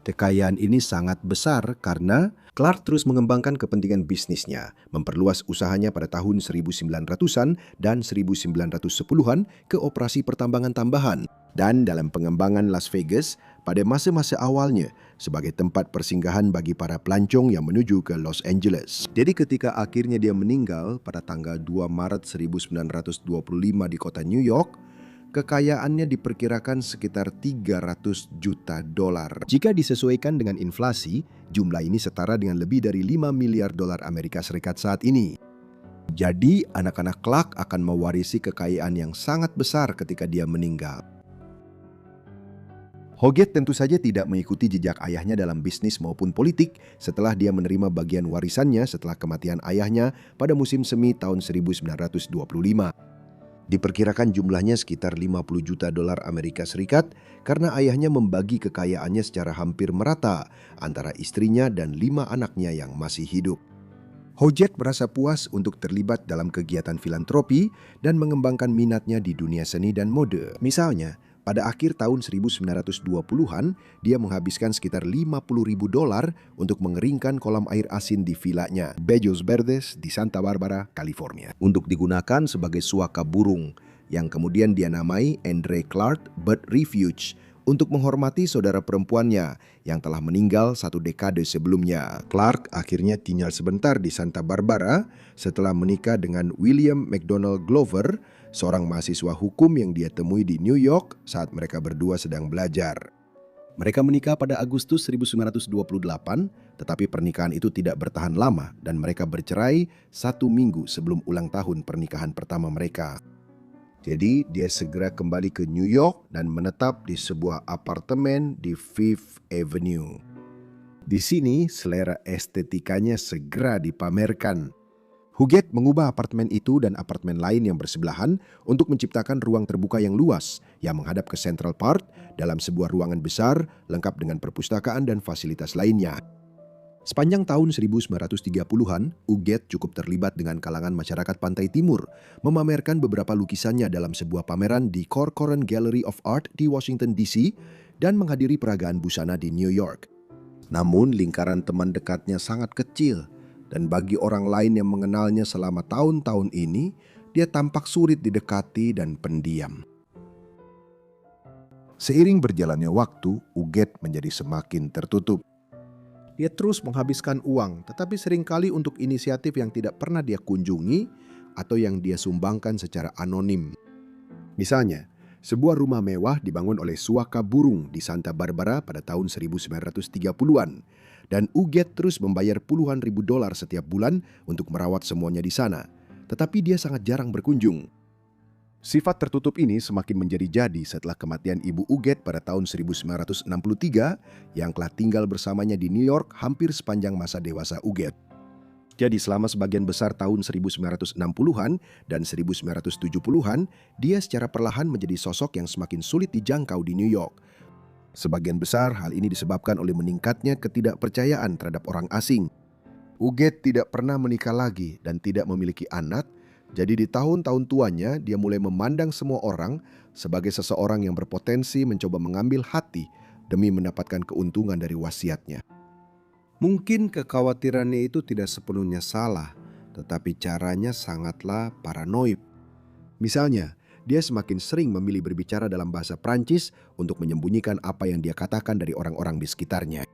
[SPEAKER 1] Kekayaan ini sangat besar karena Clark terus mengembangkan kepentingan bisnisnya, memperluas usahanya pada tahun 1900-an dan 1910-an ke operasi pertambangan tambahan, dan dalam pengembangan Las Vegas pada masa-masa awalnya sebagai tempat persinggahan bagi para pelancong yang menuju ke Los Angeles. Jadi ketika akhirnya dia meninggal pada tanggal 2 Maret 1925 di kota New York, kekayaannya diperkirakan sekitar $300 juta. Jika disesuaikan dengan inflasi, jumlah ini setara dengan lebih dari $5 miliar Amerika Serikat saat ini. Jadi, anak-anak Clark akan mewarisi kekayaan yang sangat besar ketika dia meninggal. Hoggett tentu saja tidak mengikuti jejak ayahnya dalam bisnis maupun politik setelah dia menerima bagian warisannya setelah kematian ayahnya pada musim semi tahun 1925. Diperkirakan jumlahnya sekitar $50 juta Amerika Serikat karena ayahnya membagi kekayaannya secara hampir merata antara istrinya dan 5 anaknya yang masih hidup. Hoggett merasa puas untuk terlibat dalam kegiatan filantropi dan mengembangkan minatnya di dunia seni dan mode. Misalnya, pada akhir tahun 1920-an, dia menghabiskan sekitar $50.000 untuk mengeringkan kolam air asin di vilanya Bellos Verdes di Santa Barbara, California, untuk digunakan sebagai suaka burung yang kemudian dia namai Andre Clark Bird Refuge untuk menghormati saudara perempuannya yang telah meninggal 1 dekade sebelumnya. Clark akhirnya tinggal sebentar di Santa Barbara setelah menikah dengan William McDonald Glover, seorang mahasiswa hukum yang dia temui di New York saat mereka berdua sedang belajar. Mereka menikah pada Agustus 1928, tetapi pernikahan itu tidak bertahan lama dan mereka bercerai 1 minggu sebelum ulang tahun pernikahan pertama mereka. Jadi dia segera kembali ke New York dan menetap di sebuah apartemen di Fifth Avenue. Di sini selera estetikanya segera dipamerkan. Hoggett mengubah apartemen itu dan apartemen lain yang bersebelahan untuk menciptakan ruang terbuka yang luas yang menghadap ke Central Park dalam sebuah ruangan besar lengkap dengan perpustakaan dan fasilitas lainnya. Sepanjang tahun 1930-an, Hoggett cukup terlibat dengan kalangan masyarakat Pantai Timur, memamerkan beberapa lukisannya dalam sebuah pameran di Corcoran Gallery of Art di Washington DC dan menghadiri peragaan busana di New York. Namun lingkaran teman dekatnya sangat kecil, dan bagi orang lain yang mengenalnya selama tahun-tahun ini, dia tampak sulit didekati dan pendiam. Seiring berjalannya waktu, Hoggett menjadi semakin tertutup. Dia terus menghabiskan uang, tetapi seringkali untuk inisiatif yang tidak pernah dia kunjungi atau yang dia sumbangkan secara anonim. Misalnya, Sebuah rumah mewah dibangun oleh suaka burung di Santa Barbara pada tahun 1930-an. Dan Uget terus membayar puluhan ribu dolar setiap bulan untuk merawat semuanya di sana. Tetapi dia sangat jarang berkunjung. Sifat tertutup ini semakin menjadi-jadi setelah kematian ibu Uget pada tahun 1963 yang telah tinggal bersamanya di New York hampir sepanjang masa dewasa Uget. Jadi selama sebagian besar tahun 1960-an dan 1970-an, dia secara perlahan menjadi sosok yang semakin sulit dijangkau di New York. Sebagian besar hal ini disebabkan oleh meningkatnya ketidakpercayaan terhadap orang asing. Uget tidak pernah menikah lagi dan tidak memiliki anak, jadi di tahun-tahun tuanya dia mulai memandang semua orang sebagai seseorang yang berpotensi mencoba mengambil hati demi mendapatkan keuntungan dari wasiatnya. Mungkin kekhawatirannya itu tidak sepenuhnya salah, tetapi caranya sangatlah paranoid. Misalnya, dia semakin sering memilih berbicara dalam bahasa Prancis untuk menyembunyikan apa yang dia katakan dari orang-orang di sekitarnya.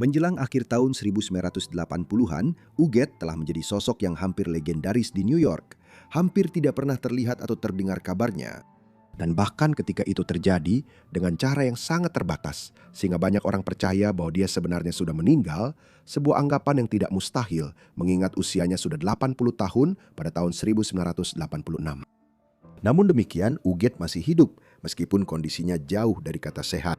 [SPEAKER 1] Menjelang akhir tahun 1980-an, Uget telah menjadi sosok yang hampir legendaris di New York. Hampir tidak pernah terlihat atau terdengar kabarnya. Dan bahkan ketika itu terjadi dengan cara yang sangat terbatas, sehingga banyak orang percaya bahwa dia sebenarnya sudah meninggal, sebuah anggapan yang tidak mustahil mengingat usianya sudah 80 tahun pada tahun 1986. Namun demikian, Uget masih hidup meskipun kondisinya jauh dari kata sehat.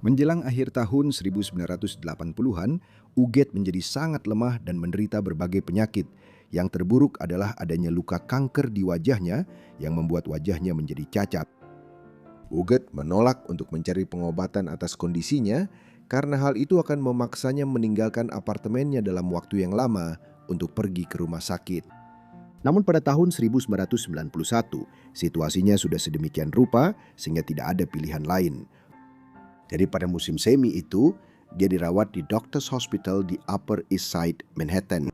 [SPEAKER 1] Menjelang akhir tahun 1980-an, Uget menjadi sangat lemah dan menderita berbagai penyakit. Yang terburuk adalah adanya luka kanker di wajahnya yang membuat wajahnya menjadi cacat. Uget menolak untuk mencari pengobatan atas kondisinya karena hal itu akan memaksanya meninggalkan apartemennya dalam waktu yang lama untuk pergi ke rumah sakit. Namun pada tahun 1991, situasinya sudah sedemikian rupa sehingga tidak ada pilihan lain. Jadi pada musim semi itu, dia dirawat di Doctors Hospital di Upper East Side, Manhattan.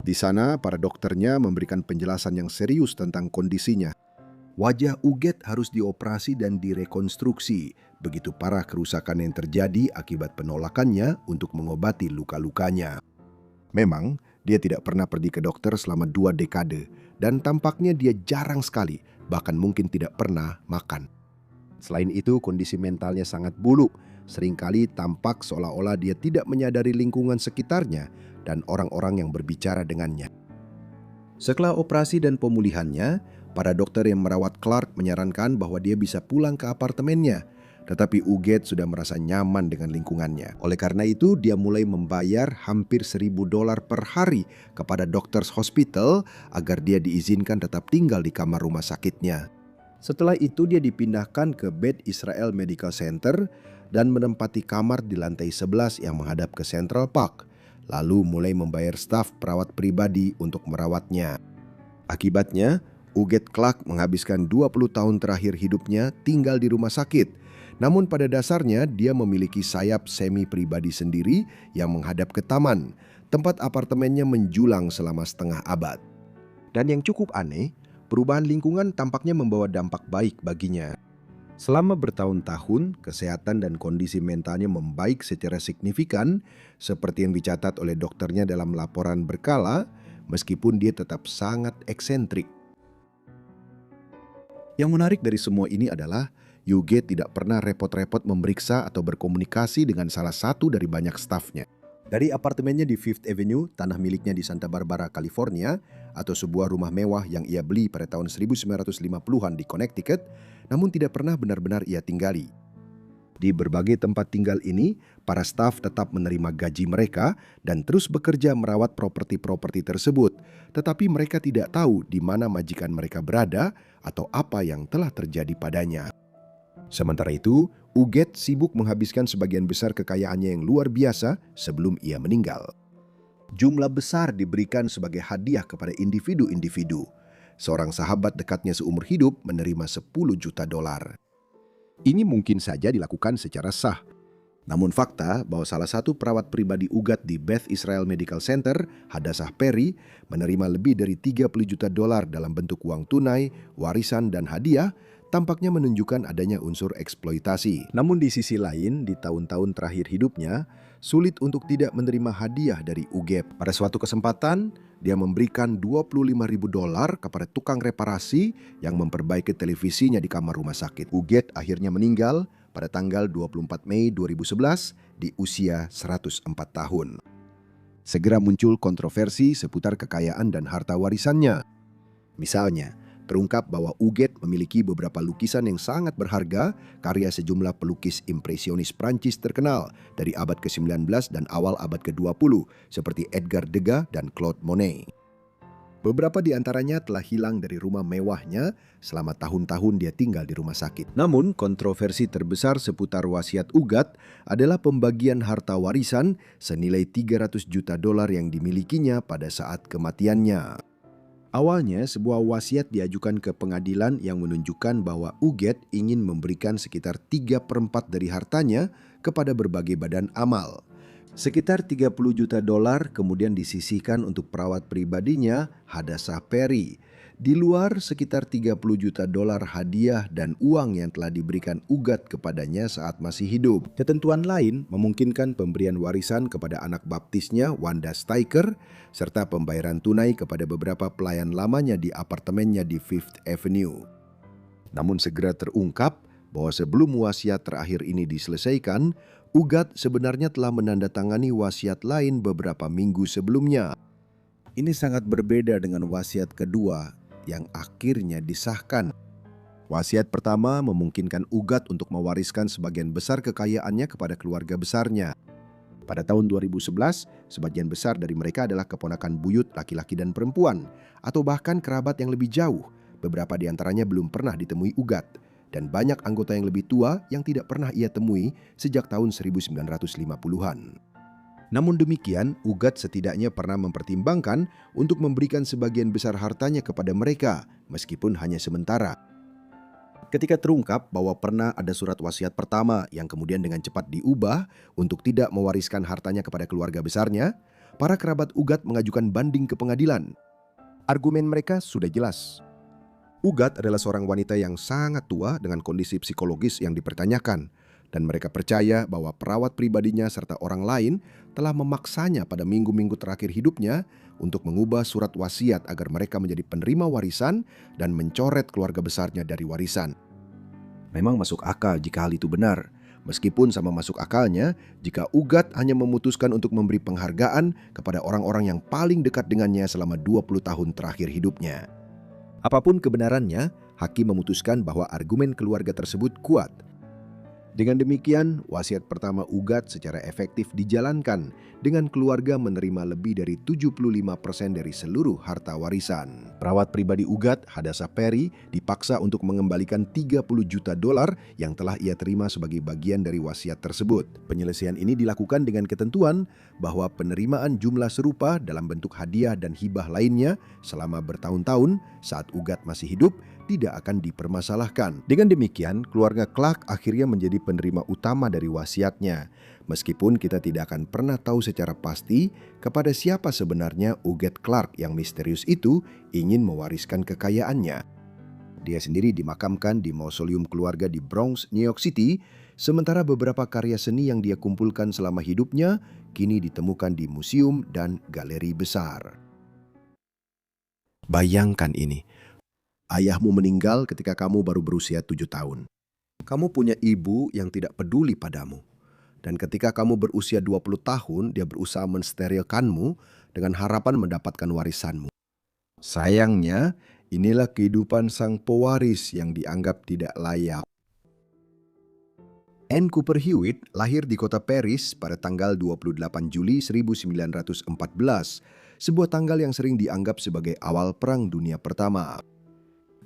[SPEAKER 1] Di sana, para dokternya memberikan penjelasan yang serius tentang kondisinya. Wajah Uget harus dioperasi dan direkonstruksi, begitu parah kerusakan yang terjadi akibat penolakannya untuk mengobati luka-lukanya. Memang, dia tidak pernah pergi ke dokter selama 2 dekade, dan tampaknya dia jarang sekali, bahkan mungkin tidak pernah makan. Selain itu, kondisi mentalnya sangat buruk. Seringkali tampak seolah-olah dia tidak menyadari lingkungan sekitarnya dan orang-orang yang berbicara dengannya. Setelah operasi dan pemulihannya, para dokter yang merawat Clark menyarankan bahwa dia bisa pulang ke apartemennya. Tetapi Uget sudah merasa nyaman dengan lingkungannya. Oleh karena itu, dia mulai membayar hampir $1.000 per hari kepada Doctors Hospital agar dia diizinkan tetap tinggal di kamar rumah sakitnya. Setelah itu dia dipindahkan ke Beth Israel Medical Center dan menempati kamar di lantai 11 yang menghadap ke Central Park, lalu mulai membayar staf perawat pribadi untuk merawatnya. Akibatnya, Uget Clark menghabiskan 20 tahun terakhir hidupnya tinggal di rumah sakit. Namun pada dasarnya dia memiliki sayap semi pribadi sendiri yang menghadap ke taman, tempat apartemennya menjulang selama setengah abad. Dan yang cukup aneh, perubahan lingkungan tampaknya membawa dampak baik baginya. Selama bertahun-tahun, kesehatan dan kondisi mentalnya membaik secara signifikan, seperti yang dicatat oleh dokternya dalam laporan berkala, meskipun dia tetap sangat eksentrik. Yang menarik dari semua ini adalah, Uget tidak pernah repot-repot memeriksa atau berkomunikasi dengan salah satu dari banyak stafnya. Dari apartemennya di Fifth Avenue, tanah miliknya di Santa Barbara, California, atau sebuah rumah mewah yang ia beli pada tahun 1950-an di Connecticut, namun tidak pernah benar-benar ia tinggali. Di berbagai tempat tinggal ini, para staf tetap menerima gaji mereka dan terus bekerja merawat properti-properti tersebut, tetapi mereka tidak tahu di mana majikan mereka berada atau apa yang telah terjadi padanya. Sementara itu, Uget sibuk menghabiskan sebagian besar kekayaannya yang luar biasa sebelum ia meninggal. Jumlah besar diberikan sebagai hadiah kepada individu-individu. Seorang sahabat dekatnya seumur hidup menerima $10 juta. Ini mungkin saja dilakukan secara sah. Namun fakta bahwa salah satu perawat pribadi Uget di Beth Israel Medical Center, Hadassah Perry, menerima lebih dari $30 juta dalam bentuk uang tunai, warisan, dan hadiah, tampaknya menunjukkan adanya unsur eksploitasi. Namun di sisi lain, di tahun-tahun terakhir hidupnya, sulit untuk tidak menerima hadiah dari Uget. Pada suatu kesempatan, dia memberikan $25.000 kepada tukang reparasi yang memperbaiki televisinya di kamar rumah sakit. Uget akhirnya meninggal pada tanggal 24 Mei 2011 di usia 104 tahun. Segera muncul kontroversi seputar kekayaan dan harta warisannya. Misalnya, terungkap bahwa Uget memiliki beberapa lukisan yang sangat berharga karya sejumlah pelukis impresionis Prancis terkenal dari abad ke-19 dan awal abad ke-20 seperti Edgar Degas dan Claude Monet. Beberapa di antaranya telah hilang dari rumah mewahnya selama tahun-tahun dia tinggal di rumah sakit. Namun, kontroversi terbesar seputar wasiat Ugat adalah pembagian harta warisan senilai $300 juta yang dimilikinya pada saat kematiannya. Awalnya, sebuah wasiat diajukan ke pengadilan yang menunjukkan bahwa Uget ingin memberikan sekitar 3/4 dari hartanya kepada berbagai badan amal. Sekitar $30 juta kemudian disisihkan untuk perawat pribadinya, Hadassah Perry. Di luar sekitar $30 juta hadiah dan uang yang telah diberikan Ugat kepadanya saat masih hidup. Ketentuan lain memungkinkan pemberian warisan kepada anak baptisnya Wanda Steiker, serta pembayaran tunai kepada beberapa pelayan lamanya di apartemennya di Fifth Avenue. Namun segera terungkap bahwa sebelum wasiat terakhir ini diselesaikan, Ugat sebenarnya telah menandatangani wasiat lain beberapa minggu sebelumnya. Ini sangat berbeda dengan wasiat kedua yang akhirnya disahkan. Wasiat pertama memungkinkan Ugat untuk mewariskan sebagian besar kekayaannya kepada keluarga besarnya. Pada tahun 2011, sebagian besar dari mereka adalah keponakan buyut laki-laki dan perempuan, atau bahkan kerabat yang lebih jauh. Beberapa di antaranya belum pernah ditemui Ugat, dan banyak anggota yang lebih tua yang tidak pernah ia temui sejak tahun 1950-an. Namun demikian, Ugat setidaknya pernah mempertimbangkan untuk memberikan sebagian besar hartanya kepada mereka, meskipun hanya sementara. Ketika terungkap bahwa pernah ada surat wasiat pertama yang kemudian dengan cepat diubah untuk tidak mewariskan hartanya kepada keluarga besarnya, para kerabat Ugat mengajukan banding ke pengadilan. Argumen mereka sudah jelas. Ugat adalah seorang wanita yang sangat tua dengan kondisi psikologis yang dipertanyakan, dan mereka percaya bahwa perawat pribadinya serta orang lain telah memaksanya pada minggu-minggu terakhir hidupnya untuk mengubah surat wasiat agar mereka menjadi penerima warisan dan mencoret keluarga besarnya dari warisan. Memang masuk akal jika hal itu benar, meskipun sama masuk akalnya jika Ugat hanya memutuskan untuk memberi penghargaan kepada orang-orang yang paling dekat dengannya selama 20 tahun terakhir hidupnya. Apapun kebenarannya, hakim memutuskan bahwa argumen keluarga tersebut kuat. Dengan demikian, wasiat pertama Ugat secara efektif dijalankan dengan keluarga menerima lebih dari 75% dari seluruh harta warisan. Perawat pribadi Ugat, Hadassah Perry, dipaksa untuk mengembalikan $30 juta yang telah ia terima sebagai bagian dari wasiat tersebut. Penyelesaian ini dilakukan dengan ketentuan bahwa penerimaan jumlah serupa dalam bentuk hadiah dan hibah lainnya selama bertahun-tahun saat Ugat masih hidup tidak akan dipermasalahkan. Dengan demikian, keluarga Clark akhirnya menjadi penerima utama dari wasiatnya, meskipun kita tidak akan pernah tahu secara pasti kepada siapa sebenarnya Uget Clark yang misterius itu ingin mewariskan kekayaannya. Dia sendiri dimakamkan di mausoleum keluarga di Bronx, New York City, sementara beberapa karya seni yang dia kumpulkan selama hidupnya kini ditemukan di museum dan galeri besar. Bayangkan ini. Ayahmu meninggal ketika kamu baru berusia 7 tahun. Kamu punya ibu yang tidak peduli padamu. Dan ketika kamu berusia 20 tahun, dia berusaha mensterilkanmu dengan harapan mendapatkan warisanmu. Sayangnya, inilah kehidupan sang pewaris yang dianggap tidak layak. Anne Cooper Hewitt lahir di kota Paris pada tanggal 28 Juli 1914, sebuah tanggal yang sering dianggap sebagai awal Perang Dunia Pertama.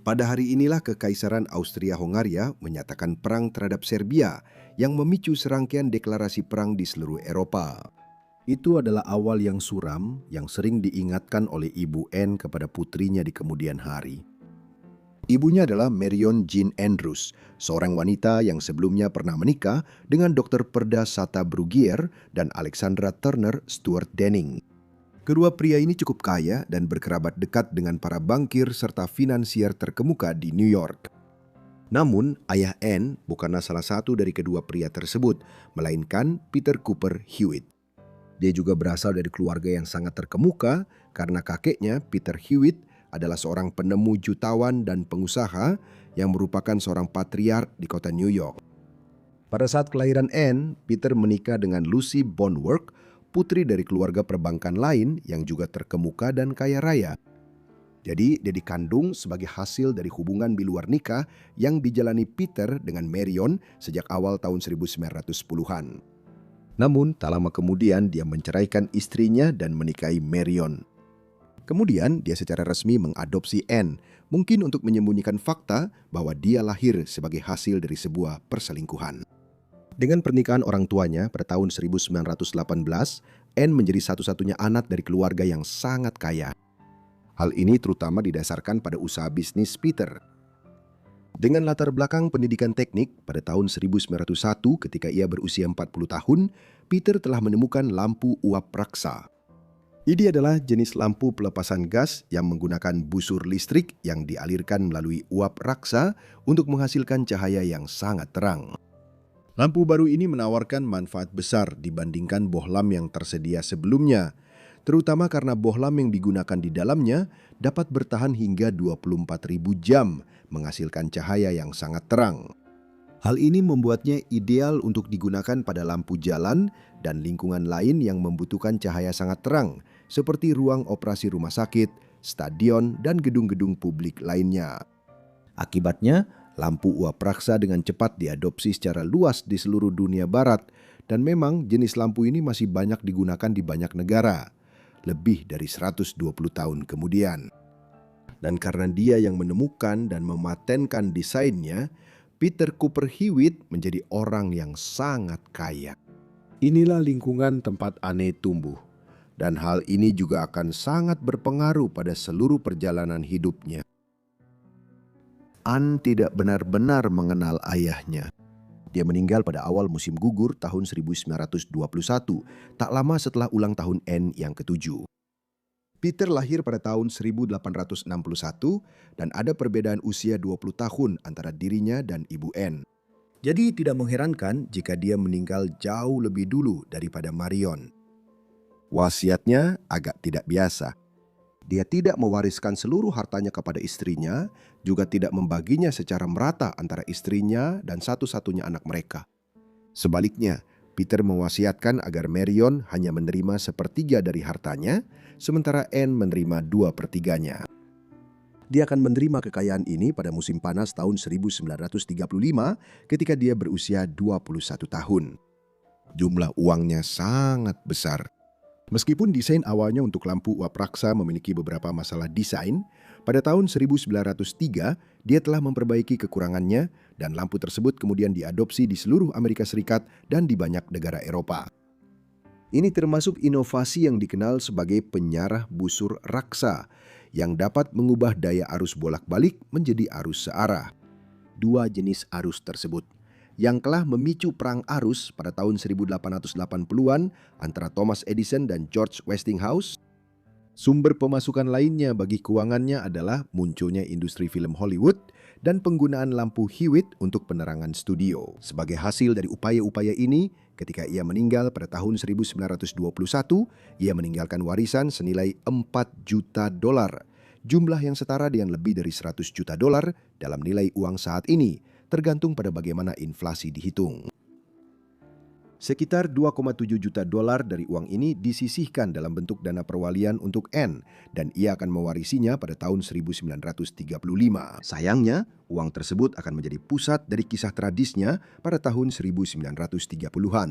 [SPEAKER 1] Pada hari inilah Kekaisaran Austria-Hongaria menyatakan perang terhadap Serbia yang memicu serangkaian deklarasi perang di seluruh Eropa. Itu adalah awal yang suram yang sering diingatkan oleh Ibu Anne kepada putrinya di kemudian hari. Ibunya adalah Marion Jean Andrews, seorang wanita yang sebelumnya pernah menikah dengan Dr. Perda Sata Brugier dan Alexandra Turner Stuart Denning. Kedua pria ini cukup kaya dan berkerabat dekat dengan para bankir serta finansier terkemuka di New York. Namun, ayah Anne bukanlah salah satu dari kedua pria tersebut, melainkan Peter Cooper Hewitt. Dia juga berasal dari keluarga yang sangat terkemuka karena kakeknya, Peter Hewitt, adalah seorang penemu jutawan dan pengusaha yang merupakan seorang patriark di kota New York. Pada saat kelahiran Anne, Peter menikah dengan Lucy Bonworth, putri dari keluarga perbankan lain yang juga terkemuka dan kaya raya. Jadi, dia dikandung sebagai hasil dari hubungan di luar nikah yang dijalani Peter dengan Marion sejak awal tahun 1910-an. Namun, tak lama kemudian dia menceraikan istrinya dan menikahi Marion. Kemudian, dia secara resmi mengadopsi Anne, mungkin untuk menyembunyikan fakta bahwa dia lahir sebagai hasil dari sebuah perselingkuhan. Dengan pernikahan orang tuanya pada tahun 1918, Anne menjadi satu-satunya anak dari keluarga yang sangat kaya. Hal ini terutama didasarkan pada usaha bisnis Peter. Dengan latar belakang pendidikan teknik, pada tahun 1901 ketika ia berusia 40 tahun, Peter telah menemukan lampu uap raksa. Ini adalah jenis lampu pelepasan gas yang menggunakan busur listrik yang dialirkan melalui uap raksa untuk menghasilkan cahaya yang sangat terang. Lampu baru ini menawarkan manfaat besar dibandingkan bohlam yang tersedia sebelumnya, terutama karena bohlam yang digunakan di dalamnya dapat bertahan hingga 24.000 jam, menghasilkan cahaya yang sangat terang. Hal ini membuatnya ideal untuk digunakan pada lampu jalan dan lingkungan lain yang membutuhkan cahaya sangat terang, seperti ruang operasi rumah sakit, stadion, dan gedung-gedung publik lainnya. Akibatnya, lampu uap raksa dengan cepat diadopsi secara luas di seluruh dunia barat, dan memang jenis lampu ini masih banyak digunakan di banyak negara, lebih dari 120 tahun kemudian. Dan karena dia yang menemukan dan mematenkan desainnya, Peter Cooper Hewitt menjadi orang yang sangat kaya. Inilah lingkungan tempat Anne tumbuh, dan hal ini juga akan sangat berpengaruh pada seluruh perjalanan hidupnya. Anne tidak benar-benar mengenal ayahnya. Dia meninggal pada awal musim gugur tahun 1921, tak lama setelah ulang tahun Anne yang ke-7. Peter lahir pada tahun 1861 dan ada perbedaan usia 20 tahun antara dirinya dan ibu Anne. Jadi tidak mengherankan jika dia meninggal jauh lebih dulu daripada Marion. Wasiatnya agak tidak biasa. Dia tidak mewariskan seluruh hartanya kepada istrinya, juga tidak membaginya secara merata antara istrinya dan satu-satunya anak mereka. Sebaliknya, Peter mewasiatkan agar Marion hanya menerima sepertiga dari hartanya, sementara Anne menerima 2/3-nya. Dia akan menerima kekayaan ini pada musim panas tahun 1935 ketika dia berusia 21 tahun. Jumlah uangnya sangat besar. Meskipun desain awalnya untuk lampu uap raksa memiliki beberapa masalah desain, pada tahun 1903 dia telah memperbaiki kekurangannya dan lampu tersebut kemudian diadopsi di seluruh Amerika Serikat dan di banyak negara Eropa. Ini termasuk inovasi yang dikenal sebagai penyarah busur raksa yang dapat mengubah daya arus bolak-balik menjadi arus searah. Dua jenis arus tersebut yang telah memicu perang arus pada tahun 1880-an antara Thomas Edison dan George Westinghouse. Sumber pemasukan lainnya bagi keuangannya adalah munculnya industri film Hollywood dan penggunaan lampu Hewitt untuk penerangan studio. Sebagai hasil dari upaya-upaya ini, ketika ia meninggal pada tahun 1921, ia meninggalkan warisan senilai $4 juta, jumlah yang setara dengan lebih dari $100 juta dalam nilai uang saat ini, tergantung pada bagaimana inflasi dihitung. Sekitar $2,7 juta dari uang ini disisihkan dalam bentuk dana perwalian untuk Anne dan ia akan mewarisinya pada tahun 1935. Sayangnya, uang tersebut akan menjadi pusat dari kisah tragisnya pada tahun 1930-an.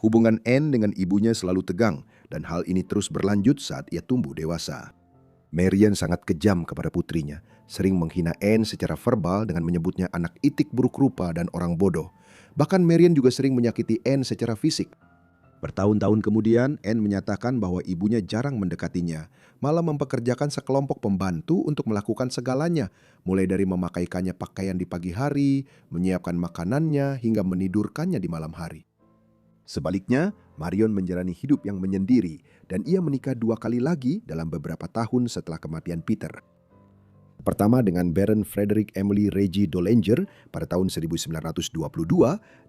[SPEAKER 1] Hubungan Anne dengan ibunya selalu tegang dan hal ini terus berlanjut saat ia tumbuh dewasa. Marion sangat kejam kepada putrinya, sering menghina Anne secara verbal dengan menyebutnya anak itik buruk rupa dan orang bodoh. Bahkan Marion juga sering menyakiti Anne secara fisik. Bertahun-tahun kemudian, Anne menyatakan bahwa ibunya jarang mendekatinya, malah mempekerjakan sekelompok pembantu untuk melakukan segalanya, mulai dari memakaikannya pakaian di pagi hari, menyiapkan makanannya, hingga menidurkannya di malam hari. Sebaliknya, Marion menjalani hidup yang menyendiri dan ia menikah 2 kali lagi dalam beberapa tahun setelah kematian Peter. Pertama dengan Baron Frederick Emily Reggie Dolanger pada tahun 1922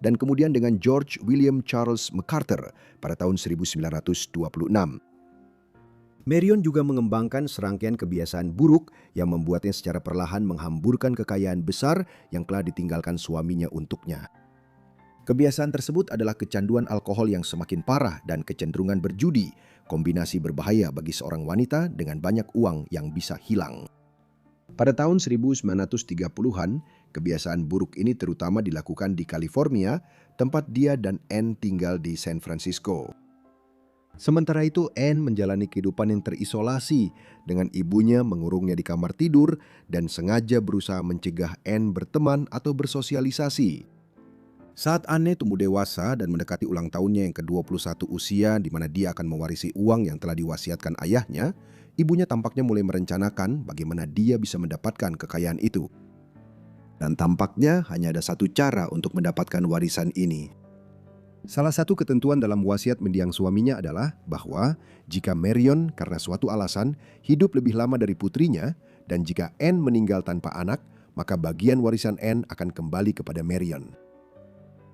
[SPEAKER 1] dan kemudian dengan George William Charles MacArthur pada tahun 1926. Marion juga mengembangkan serangkaian kebiasaan buruk yang membuatnya secara perlahan menghamburkan kekayaan besar yang telah ditinggalkan suaminya untuknya. Kebiasaan tersebut adalah kecanduan alkohol yang semakin parah dan kecenderungan berjudi, kombinasi berbahaya bagi seorang wanita dengan banyak uang yang bisa hilang. Pada tahun 1930-an, kebiasaan buruk ini terutama dilakukan di California, tempat dia dan Anne tinggal di San Francisco. Sementara itu, Anne menjalani kehidupan yang terisolasi dengan ibunya mengurungnya di kamar tidur dan sengaja berusaha mencegah Anne berteman atau bersosialisasi. Saat Anne tumbuh dewasa dan mendekati ulang tahunnya yang ke-21 usia di mana dia akan mewarisi uang yang telah diwasiatkan ayahnya, ibunya tampaknya mulai merencanakan bagaimana dia bisa mendapatkan kekayaan itu. Dan tampaknya hanya ada satu cara untuk mendapatkan warisan ini. Salah satu ketentuan dalam wasiat mendiang suaminya adalah bahwa jika Marion karena suatu alasan hidup lebih lama dari putrinya dan jika Anne meninggal tanpa anak, maka bagian warisan Anne akan kembali kepada Marion.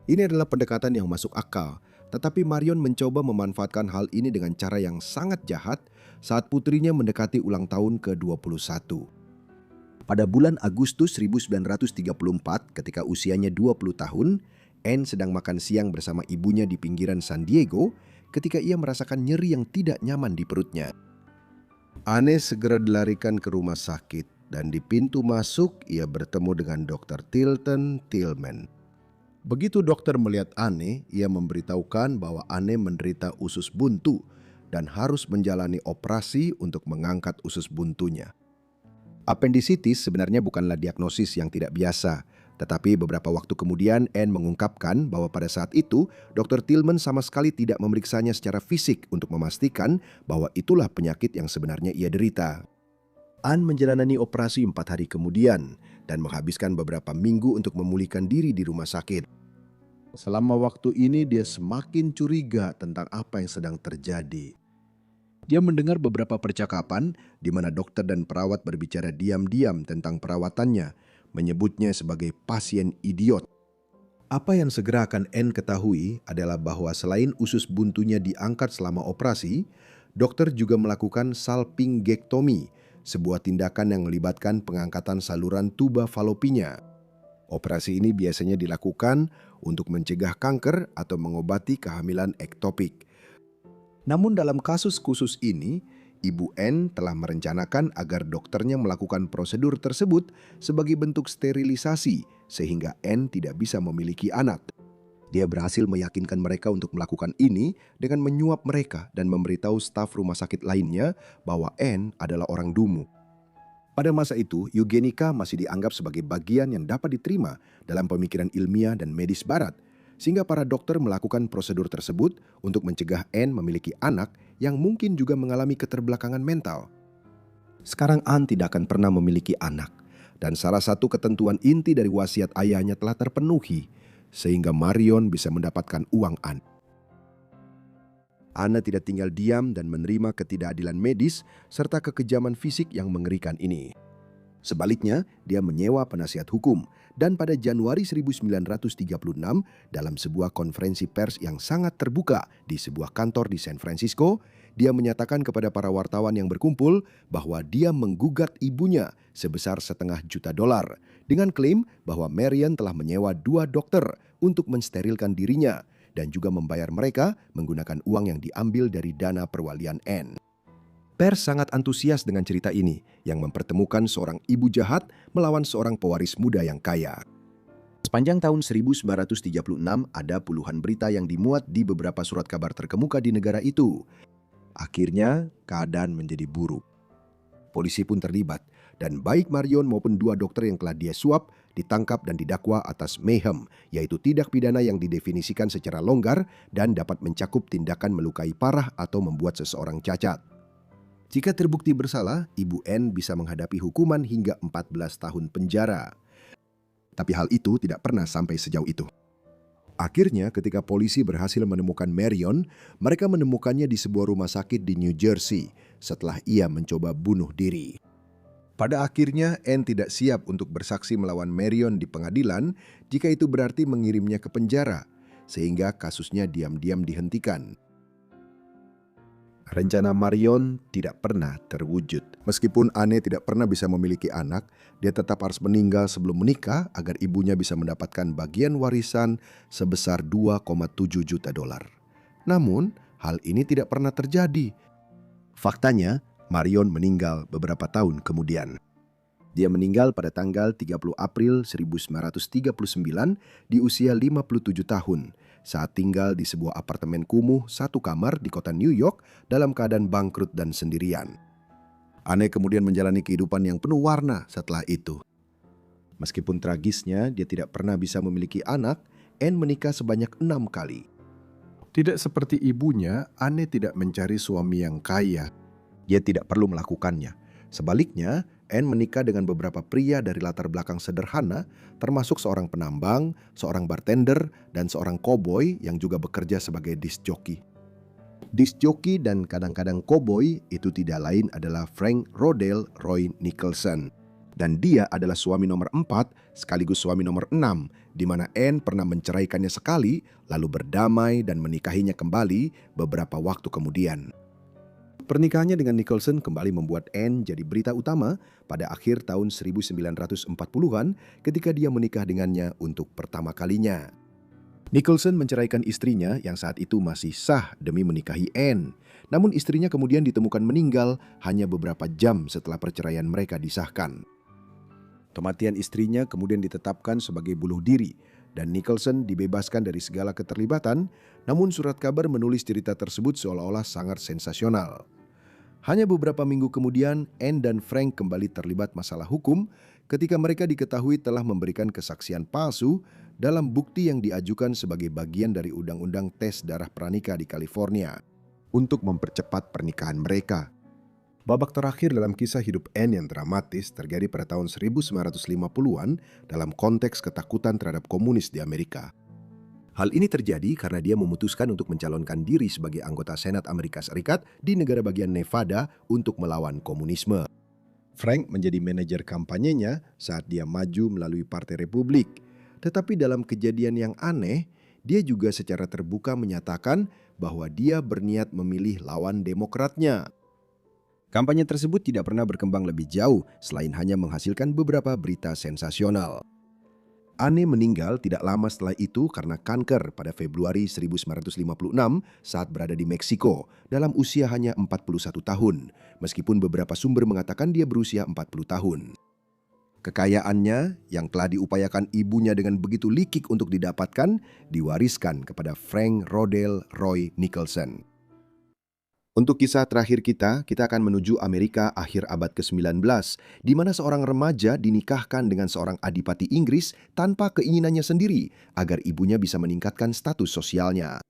[SPEAKER 1] Ini adalah pendekatan yang masuk akal, tetapi Marion mencoba memanfaatkan hal ini dengan cara yang sangat jahat saat putrinya mendekati ulang tahun ke-21. Pada bulan Agustus 1934, ketika usianya 20 tahun, Anne sedang makan siang bersama ibunya di pinggiran San Diego ketika ia merasakan nyeri yang tidak nyaman di perutnya. Anne segera dilarikan ke rumah sakit dan di pintu masuk ia bertemu dengan Dr. Tilton Tillman. Begitu dokter melihat Anne, ia memberitahukan bahwa Anne menderita usus buntu dan harus menjalani operasi untuk mengangkat usus buntunya. Appendisitis sebenarnya bukanlah diagnosis yang tidak biasa, tetapi beberapa waktu kemudian Anne mengungkapkan bahwa pada saat itu Dr. Tillman sama sekali tidak memeriksanya secara fisik untuk memastikan bahwa itulah penyakit yang sebenarnya ia derita. Anne menjalani operasi 4 hari kemudian dan menghabiskan beberapa minggu untuk memulihkan diri di rumah sakit. Selama waktu ini dia semakin curiga tentang apa yang sedang terjadi. Dia mendengar beberapa percakapan di mana dokter dan perawat berbicara diam-diam tentang perawatannya, menyebutnya sebagai pasien idiot. Apa yang segera akan Anne ketahui adalah bahwa selain usus buntunya diangkat selama operasi, dokter juga melakukan salpingektomi, sebuah tindakan yang melibatkan pengangkatan saluran tuba falopinya. Operasi ini biasanya dilakukan untuk mencegah kanker atau mengobati kehamilan ektopik. Namun dalam kasus khusus ini, Ibu Anne telah merencanakan agar dokternya melakukan prosedur tersebut sebagai bentuk sterilisasi sehingga Anne tidak bisa memiliki anak. Dia berhasil meyakinkan mereka untuk melakukan ini dengan menyuap mereka dan memberitahu staf rumah sakit lainnya bahwa Anne adalah orang dungu. Pada masa itu, eugenika masih dianggap sebagai bagian yang dapat diterima dalam pemikiran ilmiah dan medis barat, sehingga para dokter melakukan prosedur tersebut untuk mencegah Anne memiliki anak yang mungkin juga mengalami keterbelakangan mental. Sekarang Anne tidak akan pernah memiliki anak, dan salah satu ketentuan inti dari wasiat ayahnya telah terpenuhi, sehingga Marion bisa mendapatkan uang Anne. Anne tidak tinggal diam dan menerima ketidakadilan medis serta kekejaman fisik yang mengerikan ini. Sebaliknya, dia menyewa penasihat hukum dan pada Januari 1936 dalam sebuah konferensi pers yang sangat terbuka di sebuah kantor di San Francisco, dia menyatakan kepada para wartawan yang berkumpul bahwa dia menggugat ibunya sebesar $500,000 dengan klaim bahwa Marion telah menyewa 2 dokter untuk mensterilkan dirinya dan juga membayar mereka menggunakan uang yang diambil dari dana perwalian Anne. Pers sangat antusias dengan cerita ini yang mempertemukan seorang ibu jahat melawan seorang pewaris muda yang kaya. Sepanjang tahun 1936 ada puluhan berita yang dimuat di beberapa surat kabar terkemuka di negara itu. Akhirnya keadaan menjadi buruk. Polisi pun terlibat dan baik Marion maupun 2 dokter yang telah dia suap ditangkap dan didakwa atas mayhem, yaitu tindak pidana yang didefinisikan secara longgar dan dapat mencakup tindakan melukai parah atau membuat seseorang cacat. Jika terbukti bersalah, Ibu Anne bisa menghadapi hukuman hingga 14 tahun penjara. Tapi hal itu tidak pernah sampai sejauh itu. Akhirnya ketika polisi berhasil menemukan Marion, mereka menemukannya di sebuah rumah sakit di New Jersey setelah ia mencoba bunuh diri. Pada akhirnya, Anne tidak siap untuk bersaksi melawan Marion di pengadilan jika itu berarti mengirimnya ke penjara, sehingga kasusnya diam-diam dihentikan. Rencana Marion tidak pernah terwujud. Meskipun Anne tidak pernah bisa memiliki anak, dia tetap harus meninggal sebelum menikah agar ibunya bisa mendapatkan bagian warisan sebesar 2,7 juta dolar. Namun, hal ini tidak pernah terjadi. Faktanya, Marion meninggal beberapa tahun kemudian. Dia meninggal pada tanggal 30 April 1939 di usia 57 tahun saat tinggal di sebuah apartemen kumuh satu kamar di kota New York dalam keadaan bangkrut dan sendirian. Anne kemudian menjalani kehidupan yang penuh warna setelah itu. Meskipun tragisnya dia tidak pernah bisa memiliki anak, Anne menikah sebanyak 6 kali. Tidak seperti ibunya, Anne tidak mencari suami yang kaya. Dia tidak perlu melakukannya. Sebaliknya, Anne menikah dengan beberapa pria dari latar belakang sederhana, termasuk seorang penambang, seorang bartender, dan seorang koboi yang juga bekerja sebagai disc jockey. Disc jockey dan kadang-kadang koboi itu tidak lain adalah Frank Rodale Roy Nicholson. Dan dia adalah suami nomor 4 sekaligus suami nomor 6, di mana Anne pernah menceraikannya sekali, lalu berdamai dan menikahinya kembali beberapa waktu kemudian. Pernikahannya dengan Nicholson kembali membuat Anne jadi berita utama pada akhir tahun 1940-an ketika dia menikah dengannya untuk pertama kalinya. Nicholson menceraikan istrinya yang saat itu masih sah demi menikahi Anne. Namun istrinya kemudian ditemukan meninggal hanya beberapa jam setelah perceraian mereka disahkan. Kematian istrinya kemudian ditetapkan sebagai bunuh diri dan Nicholson dibebaskan dari segala keterlibatan, namun surat kabar menulis cerita tersebut seolah-olah sangat sensasional. Hanya beberapa minggu kemudian, Anne dan Frank kembali terlibat masalah hukum ketika mereka diketahui telah memberikan kesaksian palsu dalam bukti yang diajukan sebagai bagian dari undang-undang tes darah pranikah di California untuk mempercepat pernikahan mereka. Babak terakhir dalam kisah hidup Anne yang dramatis terjadi pada tahun 1950-an dalam konteks ketakutan terhadap komunis di Amerika. Hal ini terjadi karena dia memutuskan untuk mencalonkan diri sebagai anggota Senat Amerika Serikat di negara bagian Nevada untuk melawan komunisme. Frank menjadi manajer kampanyenya saat dia maju melalui Partai Republik. Tetapi dalam kejadian yang aneh, dia juga secara terbuka menyatakan bahwa dia berniat memilih lawan demokratnya. Kampanye tersebut tidak pernah berkembang lebih jauh selain hanya menghasilkan beberapa berita sensasional. Anne meninggal tidak lama setelah itu karena kanker pada Februari 1956 saat berada di Meksiko dalam usia hanya 41 tahun, meskipun beberapa sumber mengatakan dia berusia 40 tahun. Kekayaannya yang telah diupayakan ibunya dengan begitu likik untuk didapatkan, diwariskan kepada Frank Rodale Roy Nicholson. Untuk kisah terakhir kita akan menuju Amerika akhir abad ke-19, di mana seorang remaja dinikahkan dengan seorang adipati Inggris tanpa keinginannya sendiri, agar ibunya bisa meningkatkan status sosialnya.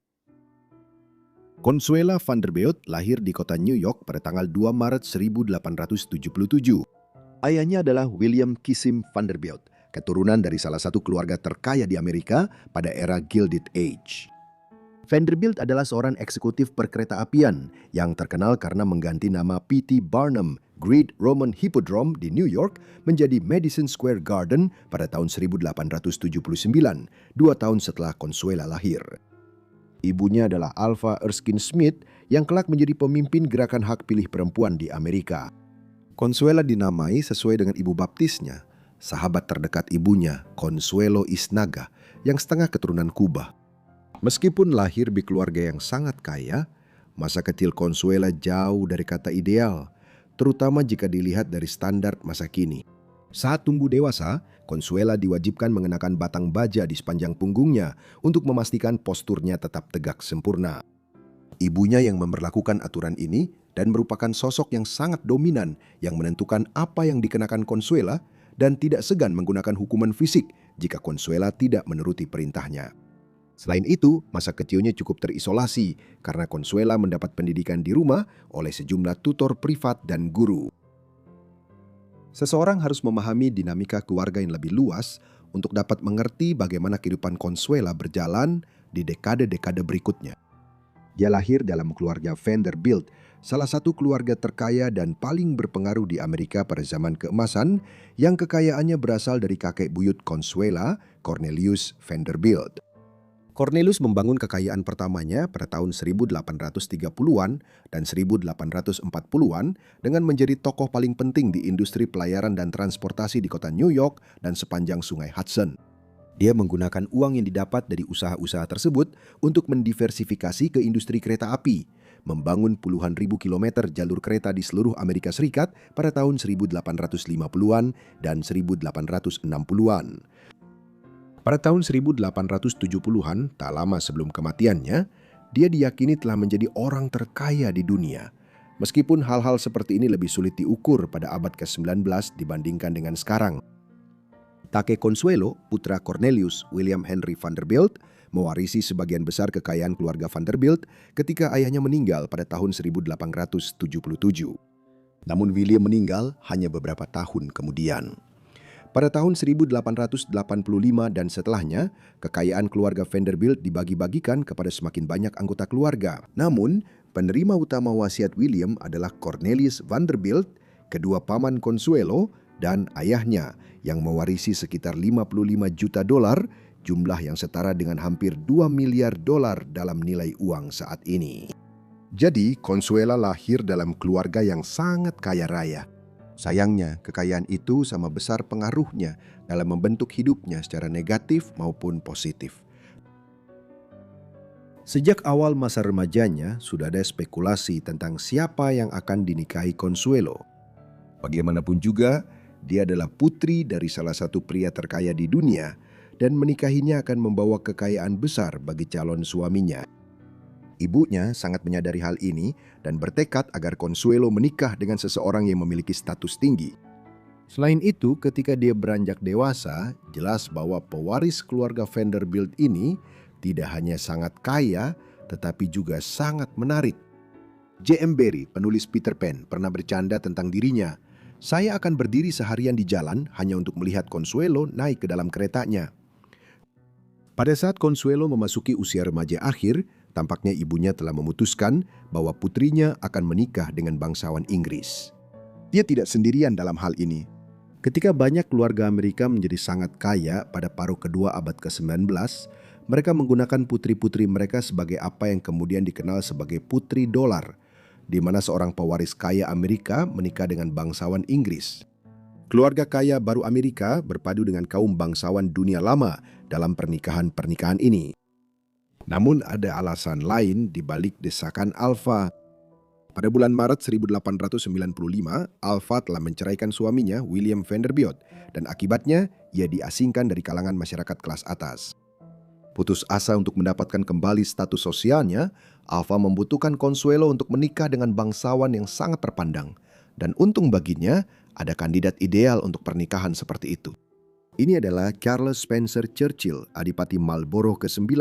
[SPEAKER 1] Consuela Vanderbilt lahir di kota New York pada tanggal 2 Maret 1877. Ayahnya adalah William Kisim Vanderbilt, keturunan dari salah satu keluarga terkaya di Amerika pada era Gilded Age. Vanderbilt adalah seorang eksekutif perkereta-apian yang terkenal karena mengganti nama P.T. Barnum Great Roman Hippodrome di New York menjadi Madison Square Garden pada tahun 1879, 2 tahun setelah Consuela lahir. Ibunya adalah Alpha Erskine Smith yang kelak menjadi pemimpin gerakan hak pilih perempuan di Amerika. Consuela dinamai sesuai dengan ibu baptisnya, sahabat terdekat ibunya, Consuelo Isnaga, yang setengah keturunan Kuba. Meskipun lahir di keluarga yang sangat kaya, masa kecil Consuela jauh dari kata ideal, terutama jika dilihat dari standar masa kini. Saat tumbuh dewasa, Consuela diwajibkan mengenakan batang baja di sepanjang punggungnya untuk memastikan posturnya tetap tegak sempurna. Ibunya yang memberlakukan aturan ini dan merupakan sosok yang sangat dominan yang menentukan apa yang dikenakan Consuela dan tidak segan menggunakan hukuman fisik jika Consuela tidak menuruti perintahnya. Selain itu, masa kecilnya cukup terisolasi karena Consuela mendapat pendidikan di rumah oleh sejumlah tutor privat dan guru. Seseorang harus memahami dinamika keluarga yang lebih luas untuk dapat mengerti bagaimana kehidupan Consuela berjalan di dekade-dekade berikutnya. Dia lahir dalam keluarga Vanderbilt, salah satu keluarga terkaya dan paling berpengaruh di Amerika pada zaman keemasan, yang kekayaannya berasal dari kakek buyut Consuela, Cornelius Vanderbilt. Cornelius membangun kekayaan pertamanya pada tahun 1830-an dan 1840-an dengan menjadi tokoh paling penting di industri pelayaran dan transportasi di kota New York dan sepanjang sungai Hudson. Dia menggunakan uang yang didapat dari usaha-usaha tersebut untuk mendiversifikasi ke industri kereta api, membangun puluhan ribu kilometer jalur kereta di seluruh Amerika Serikat pada tahun 1850-an dan 1860-an. Pada tahun 1870-an, tak lama sebelum kematiannya, dia diyakini telah menjadi orang terkaya di dunia. Meskipun hal-hal seperti ini lebih sulit diukur pada abad ke-19 dibandingkan dengan sekarang. Kakek Consuelo, putra Cornelius William Henry Vanderbilt, mewarisi sebagian besar kekayaan keluarga Vanderbilt ketika ayahnya meninggal pada tahun 1877. Namun William meninggal hanya beberapa tahun kemudian. Pada tahun 1885 dan setelahnya, kekayaan keluarga Vanderbilt dibagi-bagikan kepada semakin banyak anggota keluarga. Namun, penerima utama wasiat William adalah Cornelius Vanderbilt, kedua paman Consuelo, dan ayahnya yang mewarisi sekitar 55 juta dolar, jumlah yang setara dengan hampir 2 miliar dolar dalam nilai uang saat ini. Jadi, Consuela lahir dalam keluarga yang sangat kaya raya. Sayangnya, kekayaan itu sama besar pengaruhnya dalam membentuk hidupnya secara negatif maupun positif. Sejak awal masa remajanya, sudah ada spekulasi tentang siapa yang akan dinikahi Consuelo. Bagaimanapun juga, dia adalah putri dari salah satu pria terkaya di dunia, dan menikahinya akan membawa kekayaan besar bagi calon suaminya. Ibunya sangat menyadari hal ini dan bertekad agar Consuelo menikah dengan seseorang yang memiliki status tinggi. Selain itu, ketika dia beranjak dewasa, jelas bahwa pewaris keluarga Vanderbilt ini tidak hanya sangat kaya, tetapi juga sangat menarik. J.M. Barrie, penulis Peter Pan, pernah bercanda tentang dirinya. Saya akan berdiri seharian di jalan hanya untuk melihat Consuelo naik ke dalam keretanya. Pada saat Consuelo memasuki usia remaja akhir, tampaknya ibunya telah memutuskan bahwa putrinya akan menikah dengan bangsawan Inggris. Dia tidak sendirian dalam hal ini. Ketika banyak keluarga Amerika menjadi sangat kaya pada paruh kedua abad ke-19, mereka menggunakan putri-putri mereka sebagai apa yang kemudian dikenal sebagai putri dolar, di mana seorang pewaris kaya Amerika menikah dengan bangsawan Inggris. Keluarga kaya baru Amerika berpadu dengan kaum bangsawan dunia lama dalam pernikahan-pernikahan ini. Namun ada alasan lain di balik desakan Alva. Pada bulan Maret 1895, Alva telah menceraikan suaminya William Vanderbilt dan akibatnya ia diasingkan dari kalangan masyarakat kelas atas. Putus asa untuk mendapatkan kembali status sosialnya, Alva membutuhkan Consuelo untuk menikah dengan bangsawan yang sangat terpandang. Dan untung baginya, ada kandidat ideal untuk pernikahan seperti itu. Ini adalah Charles Spencer Churchill, Adipati Marlborough ke-9.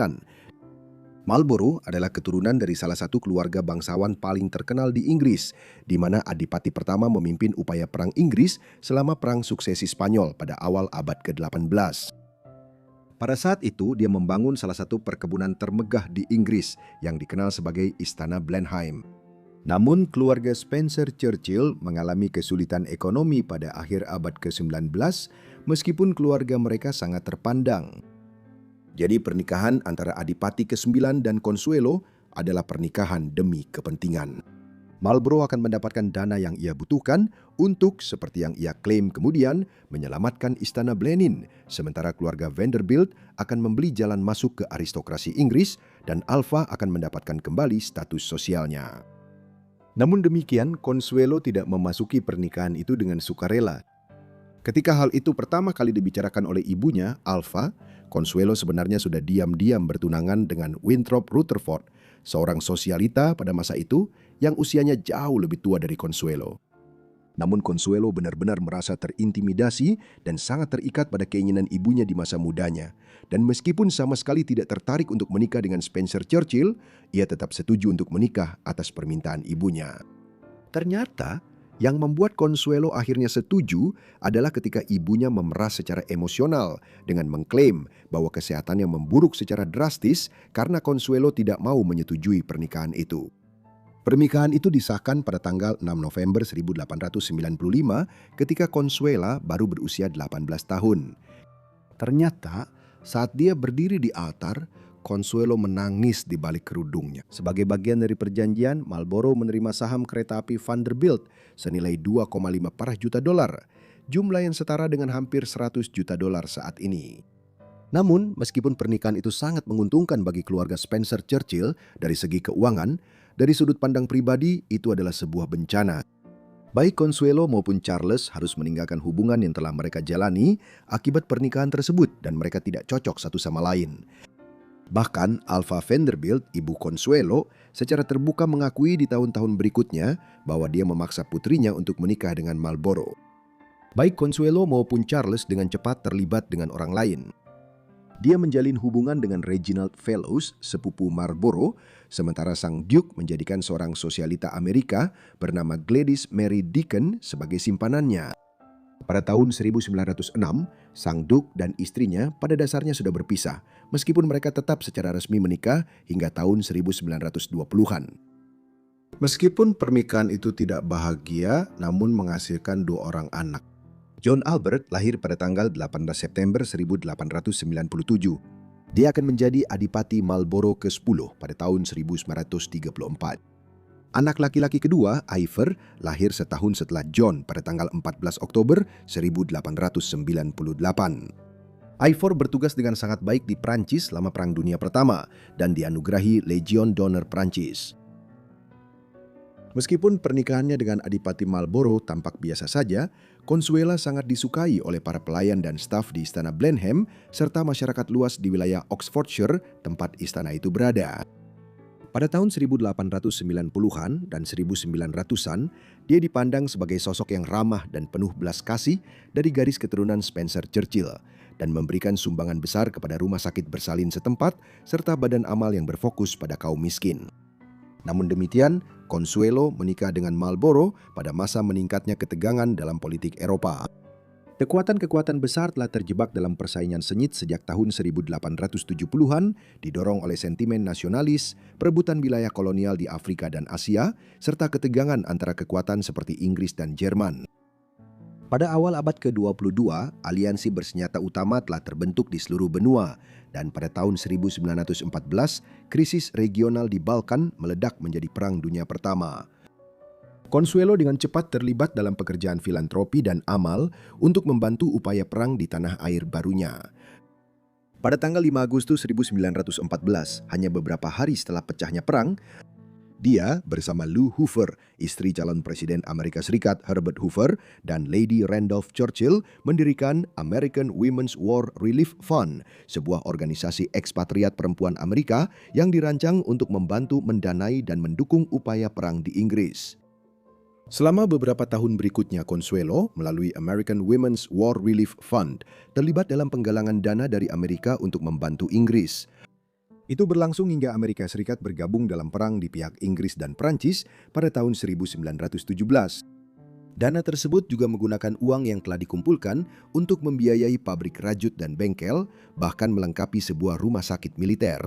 [SPEAKER 1] Marlborough adalah keturunan dari salah satu keluarga bangsawan paling terkenal di Inggris, di mana Adipati pertama memimpin upaya perang Inggris selama Perang Suksesi Spanyol pada awal abad ke-18. Pada saat itu, dia membangun salah satu perkebunan termegah di Inggris yang dikenal sebagai Istana Blenheim. Namun, keluarga Spencer Churchill mengalami kesulitan ekonomi pada akhir abad ke-19, meskipun keluarga mereka sangat terpandang. Jadi pernikahan antara Adipati ke-9 dan Consuelo adalah pernikahan demi kepentingan. Marlborough akan mendapatkan dana yang ia butuhkan untuk, seperti yang ia klaim kemudian, menyelamatkan Istana Blenheim, sementara keluarga Vanderbilt akan membeli jalan masuk ke aristokrasi Inggris dan Alva akan mendapatkan kembali status sosialnya. Namun demikian, Consuelo tidak memasuki pernikahan itu dengan sukarela. Ketika hal itu pertama kali dibicarakan oleh ibunya, Alva, Consuelo sebenarnya sudah diam-diam bertunangan dengan Winthrop Rutherford, seorang sosialita pada masa itu yang usianya jauh lebih tua dari Consuelo. Namun Consuelo benar-benar merasa terintimidasi dan sangat terikat pada keinginan ibunya di masa mudanya. Dan meskipun sama sekali tidak tertarik untuk menikah dengan Spencer Churchill, ia tetap setuju untuk menikah atas permintaan ibunya. Ternyata, Yang membuat Consuelo akhirnya setuju adalah ketika ibunya memeras secara emosional dengan mengklaim bahwa kesehatannya memburuk secara drastis karena Consuelo tidak mau menyetujui pernikahan itu. Pernikahan itu disahkan pada tanggal 6 November 1895 ketika Consuela baru berusia 18 tahun. Ternyata saat dia berdiri di altar, Consuelo menangis di balik kerudungnya. Sebagai bagian dari perjanjian, Marlboro menerima saham kereta api Vanderbilt senilai 2,5 parah juta dolar, jumlah yang setara dengan hampir 100 juta dolar saat ini. Namun, meskipun pernikahan itu sangat menguntungkan bagi keluarga Spencer Churchill dari segi keuangan, dari sudut pandang pribadi itu adalah sebuah bencana. Baik Consuelo maupun Charles harus meninggalkan hubungan yang telah mereka jalani akibat pernikahan tersebut dan mereka tidak cocok satu sama lain. Bahkan Alva Vanderbilt, ibu Consuelo, secara terbuka mengakui di tahun-tahun berikutnya bahwa dia memaksa putrinya untuk menikah dengan Marlboro. Baik Consuelo maupun Charles dengan cepat terlibat dengan orang lain. Dia menjalin hubungan dengan Reginald Fellows, sepupu Marlboro, sementara sang Duke menjadikan seorang sosialita Amerika bernama Gladys Mary Deacon sebagai simpanannya. Pada tahun 1906, sang Duke dan istrinya pada dasarnya sudah berpisah, meskipun mereka tetap secara resmi menikah hingga tahun 1920-an. Meskipun pernikahan itu tidak bahagia, namun menghasilkan 2 orang anak. John Albert lahir pada tanggal 18 September 1897. Dia akan menjadi Adipati Marlboro ke-10 pada tahun 1934. Anak laki-laki kedua, Ivor, lahir setahun setelah John pada tanggal 14 Oktober 1898. Ivor bertugas dengan sangat baik di Prancis selama Perang Dunia Pertama dan dianugerahi Legion d'Honneur Prancis. Meskipun pernikahannya dengan Adipati Marlboro tampak biasa saja, Consuela sangat disukai oleh para pelayan dan staf di Istana Blenheim serta masyarakat luas di wilayah Oxfordshire tempat istana itu berada. Pada tahun 1890-an dan 1900-an, dia dipandang sebagai sosok yang ramah dan penuh belas kasih dari garis keturunan Spencer Churchill dan memberikan sumbangan besar kepada rumah sakit bersalin setempat serta badan amal yang berfokus pada kaum miskin. Namun demikian, Consuelo menikah dengan Marlboro pada masa meningkatnya ketegangan dalam politik Eropa. Kekuatan-kekuatan besar telah terjebak dalam persaingan sengit sejak tahun 1870-an, didorong oleh sentimen nasionalis, perebutan wilayah kolonial di Afrika dan Asia, serta ketegangan antara kekuatan seperti Inggris dan Jerman. Pada awal abad ke-22, aliansi bersenjata utama telah terbentuk di seluruh benua, dan pada tahun 1914, krisis regional di Balkan meledak menjadi Perang Dunia Pertama. Consuelo dengan cepat terlibat dalam pekerjaan filantropi dan amal untuk membantu upaya perang di tanah air barunya. Pada tanggal 5 Agustus 1914, hanya beberapa hari setelah pecahnya perang, dia bersama Lou Hoover, istri calon Presiden Amerika Serikat Herbert Hoover, dan Lady Randolph Churchill mendirikan American Women's War Relief Fund, sebuah organisasi ekspatriat perempuan Amerika yang dirancang untuk membantu mendanai dan mendukung upaya perang di Inggris. Selama beberapa tahun berikutnya, Consuelo melalui American Women's War Relief Fund terlibat dalam penggalangan dana dari Amerika untuk membantu Inggris. Itu berlangsung hingga Amerika Serikat bergabung dalam perang di pihak Inggris dan Prancis pada tahun 1917. Dana tersebut juga menggunakan uang yang telah dikumpulkan untuk membiayai pabrik rajut dan bengkel, bahkan melengkapi sebuah rumah sakit militer.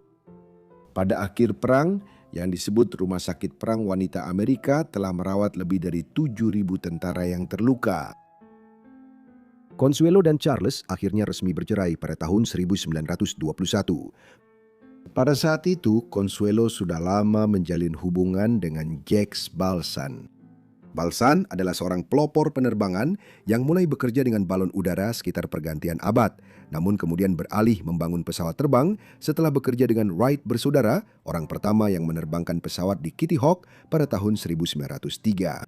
[SPEAKER 1] Pada akhir perang, yang disebut Rumah Sakit Perang Wanita Amerika telah merawat lebih dari 7.000 tentara yang terluka. Consuelo dan Charles akhirnya resmi bercerai pada tahun 1921. Pada saat itu, Consuelo sudah lama menjalin hubungan dengan Jacques Balsan. Balsan adalah seorang pelopor penerbangan yang mulai bekerja dengan balon udara sekitar pergantian abad, namun kemudian beralih membangun pesawat terbang setelah bekerja dengan Wright bersaudara, orang pertama yang menerbangkan pesawat di Kitty Hawk pada tahun 1903.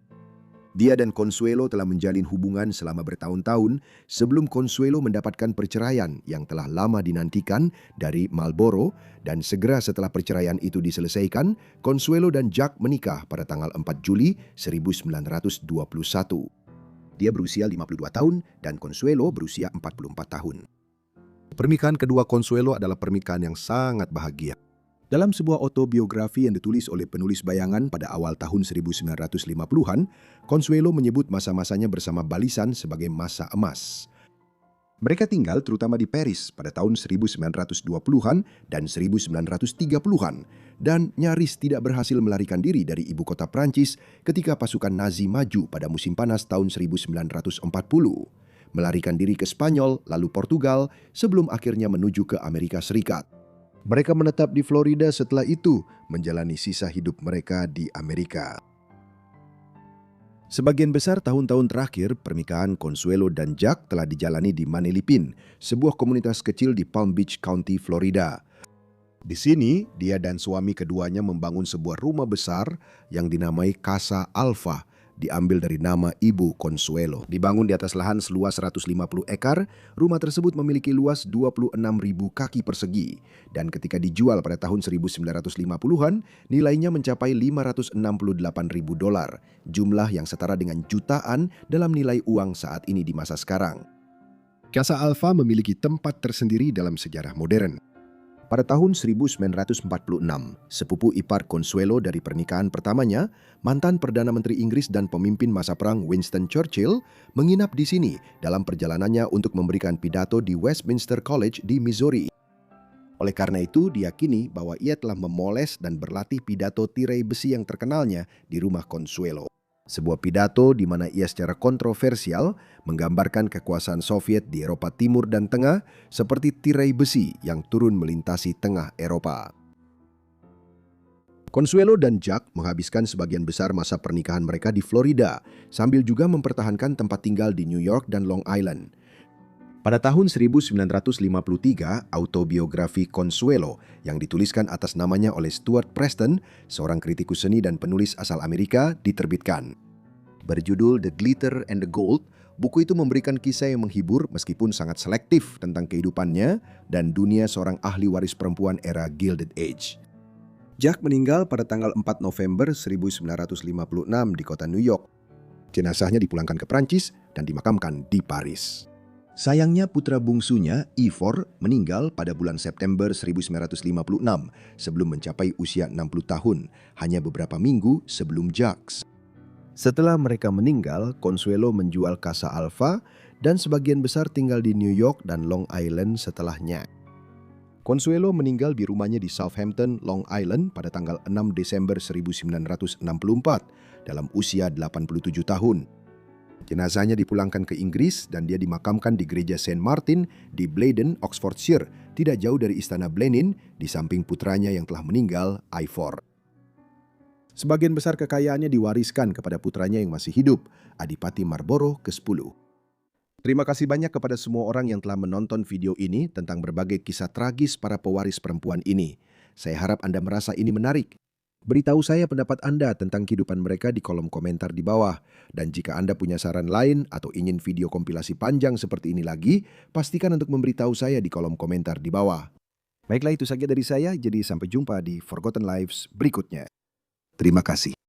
[SPEAKER 1] Dia dan Consuelo telah menjalin hubungan selama bertahun-tahun sebelum Consuelo mendapatkan perceraian yang telah lama dinantikan dari Marlboro, dan segera setelah perceraian itu diselesaikan, Consuelo dan Jacques menikah pada tanggal 4 Juli 1921. Dia berusia 52 tahun dan Consuelo berusia 44 tahun. Pernikahan kedua Consuelo adalah pernikahan yang sangat bahagia. Dalam sebuah autobiografi yang ditulis oleh penulis bayangan pada awal tahun 1950-an, Consuelo menyebut masa-masanya bersama Balisan sebagai masa emas. Mereka tinggal terutama di Paris pada tahun 1920-an dan 1930-an dan nyaris tidak berhasil melarikan diri dari ibu kota Prancis ketika pasukan Nazi maju pada musim panas tahun 1940. Melarikan diri ke Spanyol lalu Portugal sebelum akhirnya menuju ke Amerika Serikat. Mereka menetap di Florida setelah itu, menjalani sisa hidup mereka di Amerika. Sebagian besar tahun-tahun terakhir, pernikahan Consuelo dan Jack telah dijalani di Manilipin, sebuah komunitas kecil di Palm Beach County, Florida. Di sini, dia dan suami keduanya membangun sebuah rumah besar yang dinamai Casa Alfa, diambil dari nama ibu Consuelo. Dibangun di atas lahan seluas 150 ekar, rumah tersebut memiliki luas 26.000 kaki persegi. Dan ketika dijual pada tahun 1950-an, nilainya mencapai $568.000, jumlah yang setara dengan jutaan dalam nilai uang saat ini di masa sekarang. Casa Alfa memiliki tempat tersendiri dalam sejarah modern. Pada tahun 1946, sepupu ipar Consuelo dari pernikahan pertamanya, mantan Perdana Menteri Inggris dan pemimpin masa perang Winston Churchill, menginap di sini dalam perjalanannya untuk memberikan pidato di Westminster College di Missouri. Oleh karena itu, diyakini bahwa ia telah memoles dan berlatih pidato tirai besi yang terkenalnya di rumah Consuelo. Sebuah pidato di mana ia secara kontroversial menggambarkan kekuasaan Soviet di Eropa Timur dan Tengah seperti tirai besi yang turun melintasi tengah Eropa. Consuelo dan Jack menghabiskan sebagian besar masa pernikahan mereka di Florida, sambil juga mempertahankan tempat tinggal di New York dan Long Island. Pada tahun 1953, autobiografi Consuelo yang dituliskan atas namanya oleh Stuart Preston, seorang kritikus seni dan penulis asal Amerika, diterbitkan. Berjudul The Glitter and the Gold, buku itu memberikan kisah yang menghibur meskipun sangat selektif tentang kehidupannya dan dunia seorang ahli waris perempuan era Gilded Age. Jack meninggal pada tanggal 4 November 1956 di kota New York. Jenazahnya dipulangkan ke Prancis dan dimakamkan di Paris. Sayangnya putra bungsunya, Ivor, meninggal pada bulan September 1956 sebelum mencapai usia 60 tahun, hanya beberapa minggu sebelum Jack. Setelah mereka meninggal, Consuelo menjual Casa Alfa dan sebagian besar tinggal di New York dan Long Island setelahnya. Consuelo meninggal di rumahnya di Southampton, Long Island pada tanggal 6 Desember 1964 dalam usia 87 tahun. Jenazahnya dipulangkan ke Inggris dan dia dimakamkan di gereja Saint Martin di Bladon, Oxfordshire, tidak jauh dari istana Blenheim di samping putranya yang telah meninggal, Ivor. Sebagian besar kekayaannya diwariskan kepada putranya yang masih hidup, Adipati Marlborough ke-10. Terima kasih banyak kepada semua orang yang telah menonton video ini tentang berbagai kisah tragis para pewaris perempuan ini. Saya harap Anda merasa ini menarik. Beritahu saya pendapat Anda tentang kehidupan mereka di kolom komentar di bawah. Dan jika Anda punya saran lain atau ingin video kompilasi panjang seperti ini lagi, pastikan untuk memberitahu saya di kolom komentar di bawah. Baiklah, itu saja dari saya, jadi sampai jumpa di Forgotten Lives berikutnya. Terima kasih.